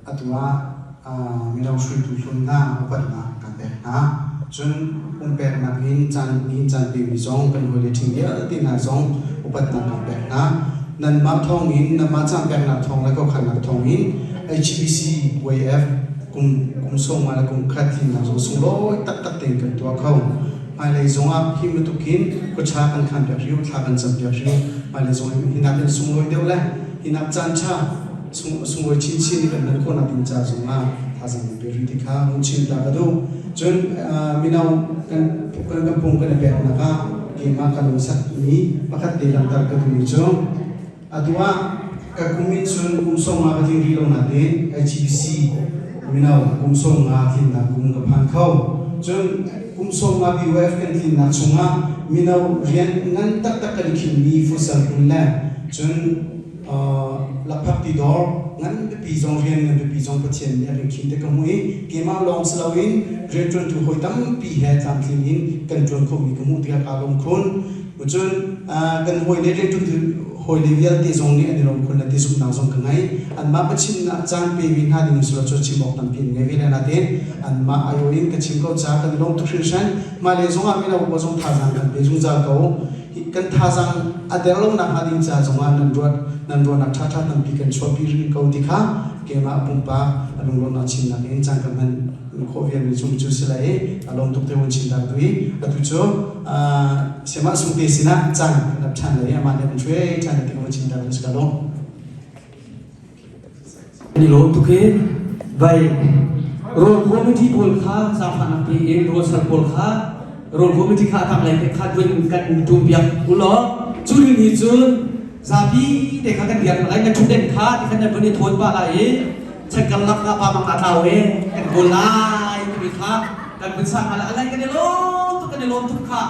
[SPEAKER 4] atua Mino Tuchan na upat na kan na jun umper nak in jan pi zong kan hole thingya tina zong upat na kan na nan ma thong in na ma cham pek na thong la ko khan na thong in HBC WF kum song ma la kum khatin na so lo tak tak ten kan to khau mai le zong a him tu kin ko cha kan khan pek riu tha kan cham pek riu mai le zong hina ten sung loi deu la hina chan cha sung loi chin chin kan nan ko na tin cha zong a tha jang pe ri ti kha mun chin ta ka do jun Mino kan pung kan pek na ka kima kan sat ni pakat de lang tar ka tu jo adwa ka kumin sun kumsong ma ka ri lo na de HBC Mino kumsong ma thin na kum ka phan khau jun kumsong ma BWF kan thin na chunga Mino rian ngan tak tak kan khin ni fusal kun la jun lapak ti dor ngan pi jong rian ngan pi jong pathian ya ring khin te ka mui kima long slawin retron tu hoi tam pi he tam thin in kan tron ko mi ka mu ti ka long khon uchun kan hoi le retron tu hoi le vial te jong ni ani long khon na ti sum na jong ka ngai an ma pachin na chang pe win ha ding sura cho chimok tam pin ngai vela na te an ma ayo in ka chim ko cha kan long tu khrishan ma le jong a mi na ko jong tha jang kan pe jung za ko kan tha jang adelong na ha ding cha jong an nan ro nak tha nam pi kan chho pi ri ko ti kha ke ma pum pa along ro na chin na in chang kan man ko vian ni chung chu silai along tuk te won chin da tui atu cho sema sung pe sina chang nap chan lai ama ne chwe chan te won chin da ni ska lo
[SPEAKER 7] ni lo tu ke vai rol committee pol kha sa phana pi in ro sar pol kha rol committee kha tam lai ke kha win kan tum piak ulo churi ni chun zabi de kha kan dian lai na chuden kha ti kan bani thon ba lai chakal lak ka pa mang ataw kan golai ti kha kan bin sang ala alai kan lo tu kha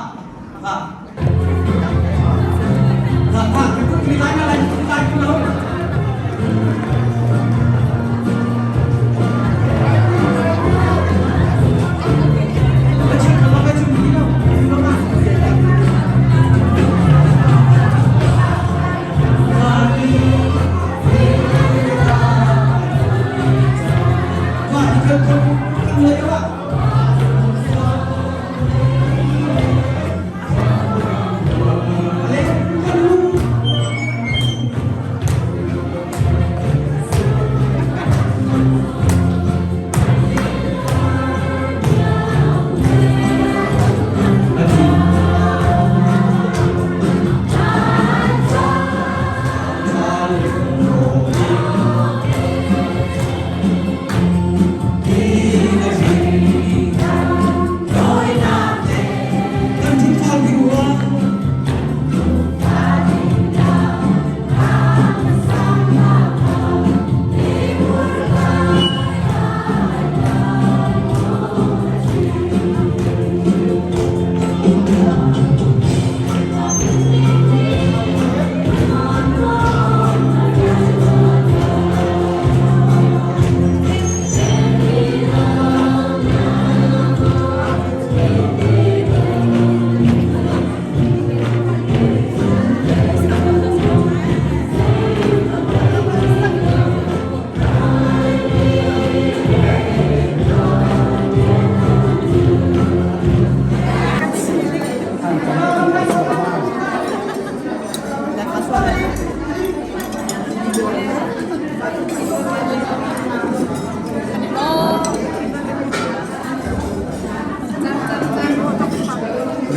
[SPEAKER 7] ha kan ku ni lai na lai ku lo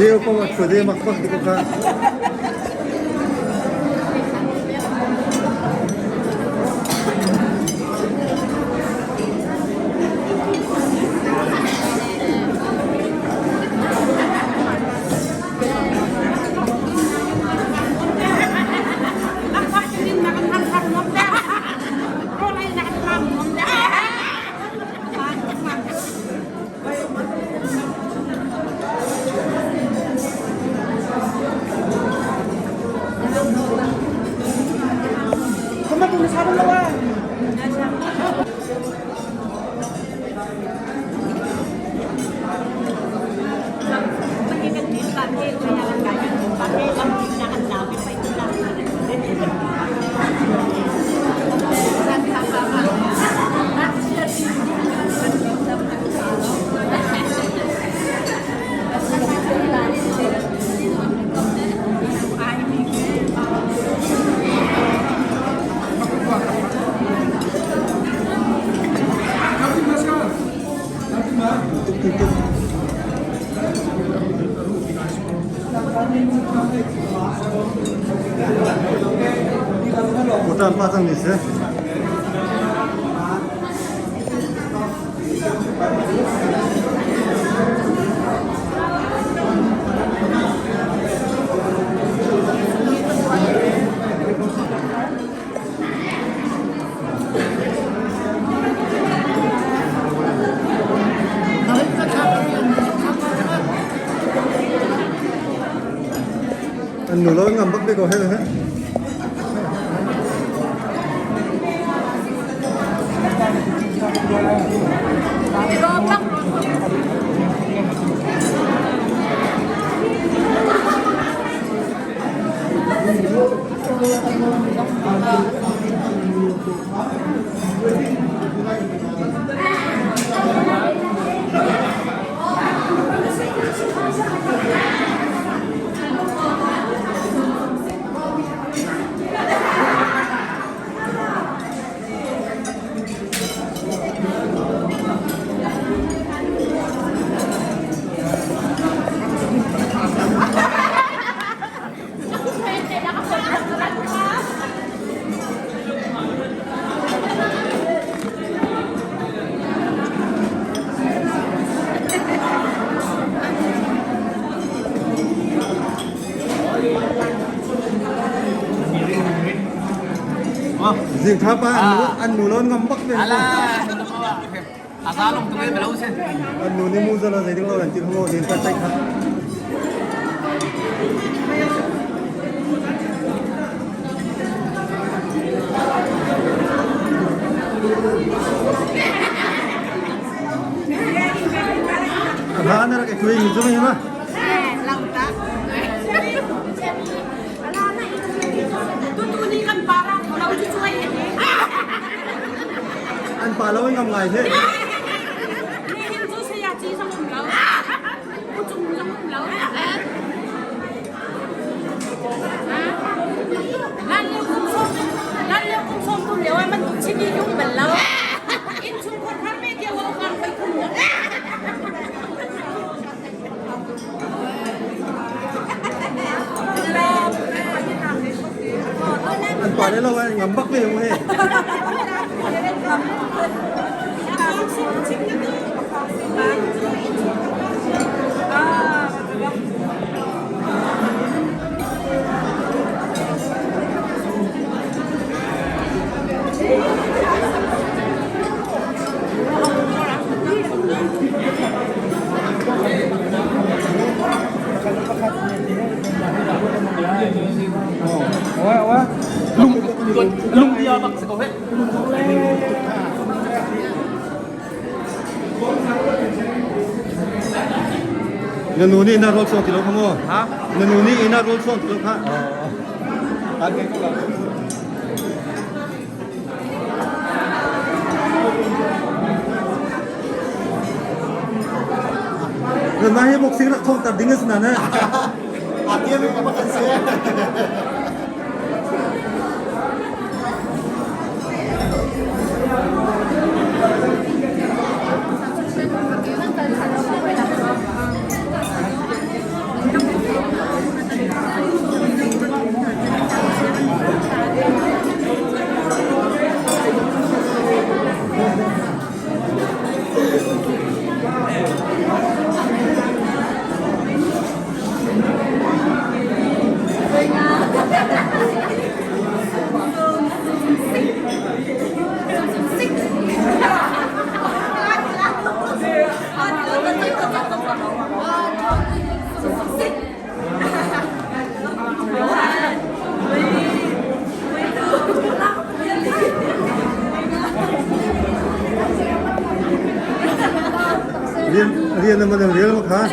[SPEAKER 8] Dia kau macam dia makan di kota. Kota pasang ni sih. Anh lo ngầm bắt đi có hết rồi hết. Dừng tháp anh nụ lớn ngâm bắc lên.
[SPEAKER 7] Asal long tu ni belau sih.
[SPEAKER 8] Anh nụ ni mua ra là gì tiếng lo làm chữ không ngồi đến tay tay tháp. Apa anda nak kue hijau ni apa? Anh bà lâu anh ngầm ngày thế. Anh bà đấy lâu anh ngầm bắc về không hề.
[SPEAKER 7] Lung dia bak sekolah.
[SPEAKER 8] Nanuni ina roll song tilok mo. Ha? Nanuni ina roll song tilok ha. Agay ko lang. Nanahe boxing rak thong tar dingas na na. Atiya may kabakan siya. riêng là mình riêng mà khá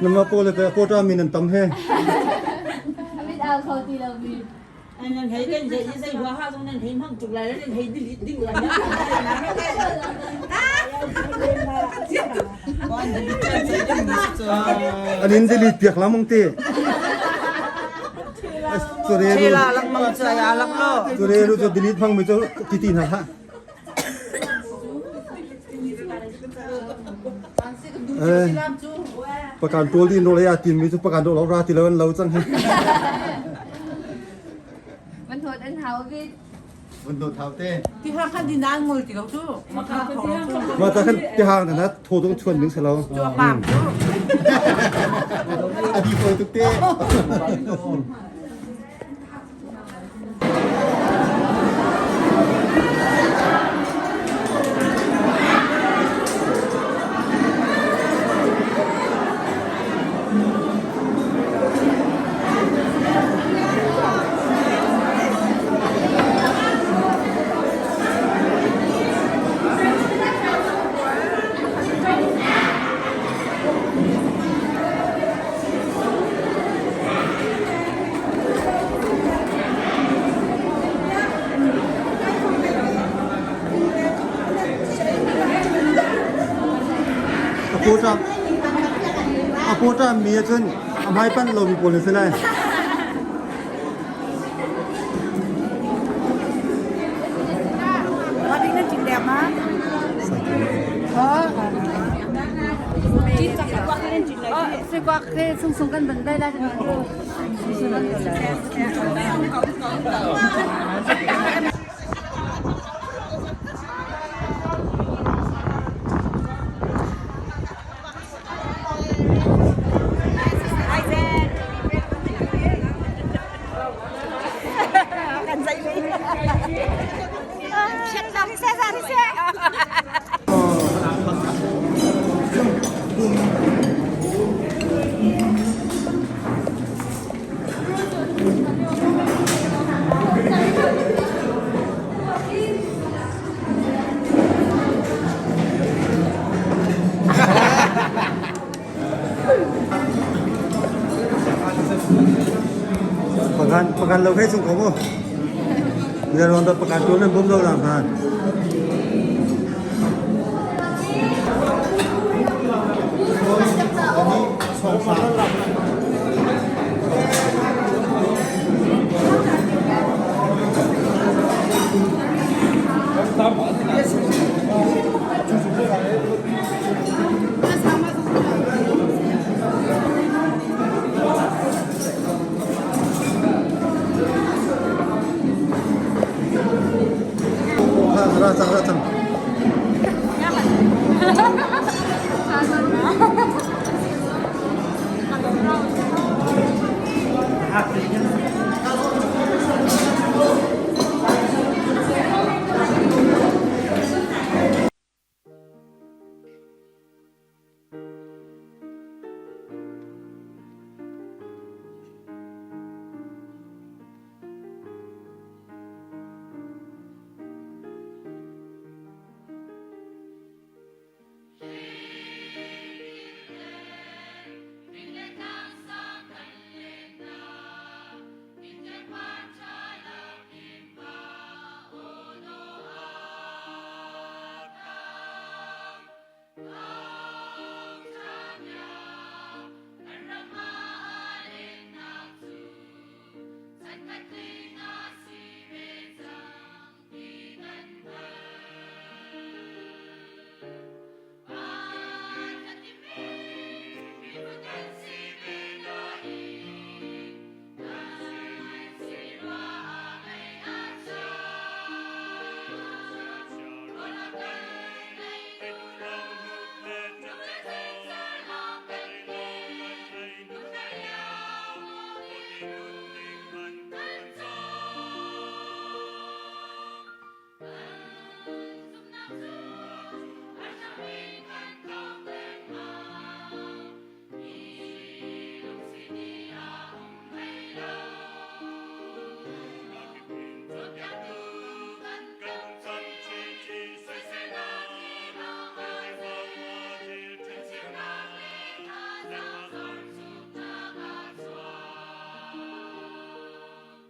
[SPEAKER 8] nhưng mà cô là cô cho mình tầm he
[SPEAKER 9] biết ao thôi thì là vì anh thấy cái dây hoa hoa xong nên thấy măng chụp lại nên thấy đi lại nhá
[SPEAKER 8] anh in delete việc lắm không tê
[SPEAKER 10] Chị là lắc măng trời à lắc lô.
[SPEAKER 8] rồi đây rồi delete phăng mới cho tin hảประกันตัวที่โนเลยอาตินมีทุกประกันตัวเราราติแล้วเราจัง
[SPEAKER 9] mình thôi anh hào biết
[SPEAKER 8] มันโดนเท้าเต้
[SPEAKER 10] ที่ห้างขั้นดินน้ำงวยติเราจู้มาข้าวของจู้
[SPEAKER 8] มาแต่ขั้นที่ห่างนะโทรต้องชวนนึงเสร็จแล้ว
[SPEAKER 10] จัวปากจู้
[SPEAKER 8] อดีตเลยตุ๊กเต้ Apo ta mi chun amhai pan lo mi pol se lai
[SPEAKER 10] ว่าดิ้งนั่นจริงแดงมากจีนจักรวาลนั่นจริงเลยสิกว่าแค่ส่งกันบันไดได้จังเลยประกันเราให้ส่งของมั้งเดี๋ยวเราประกันตัวนั้นผมเราหลังผ่านอันนี้2 3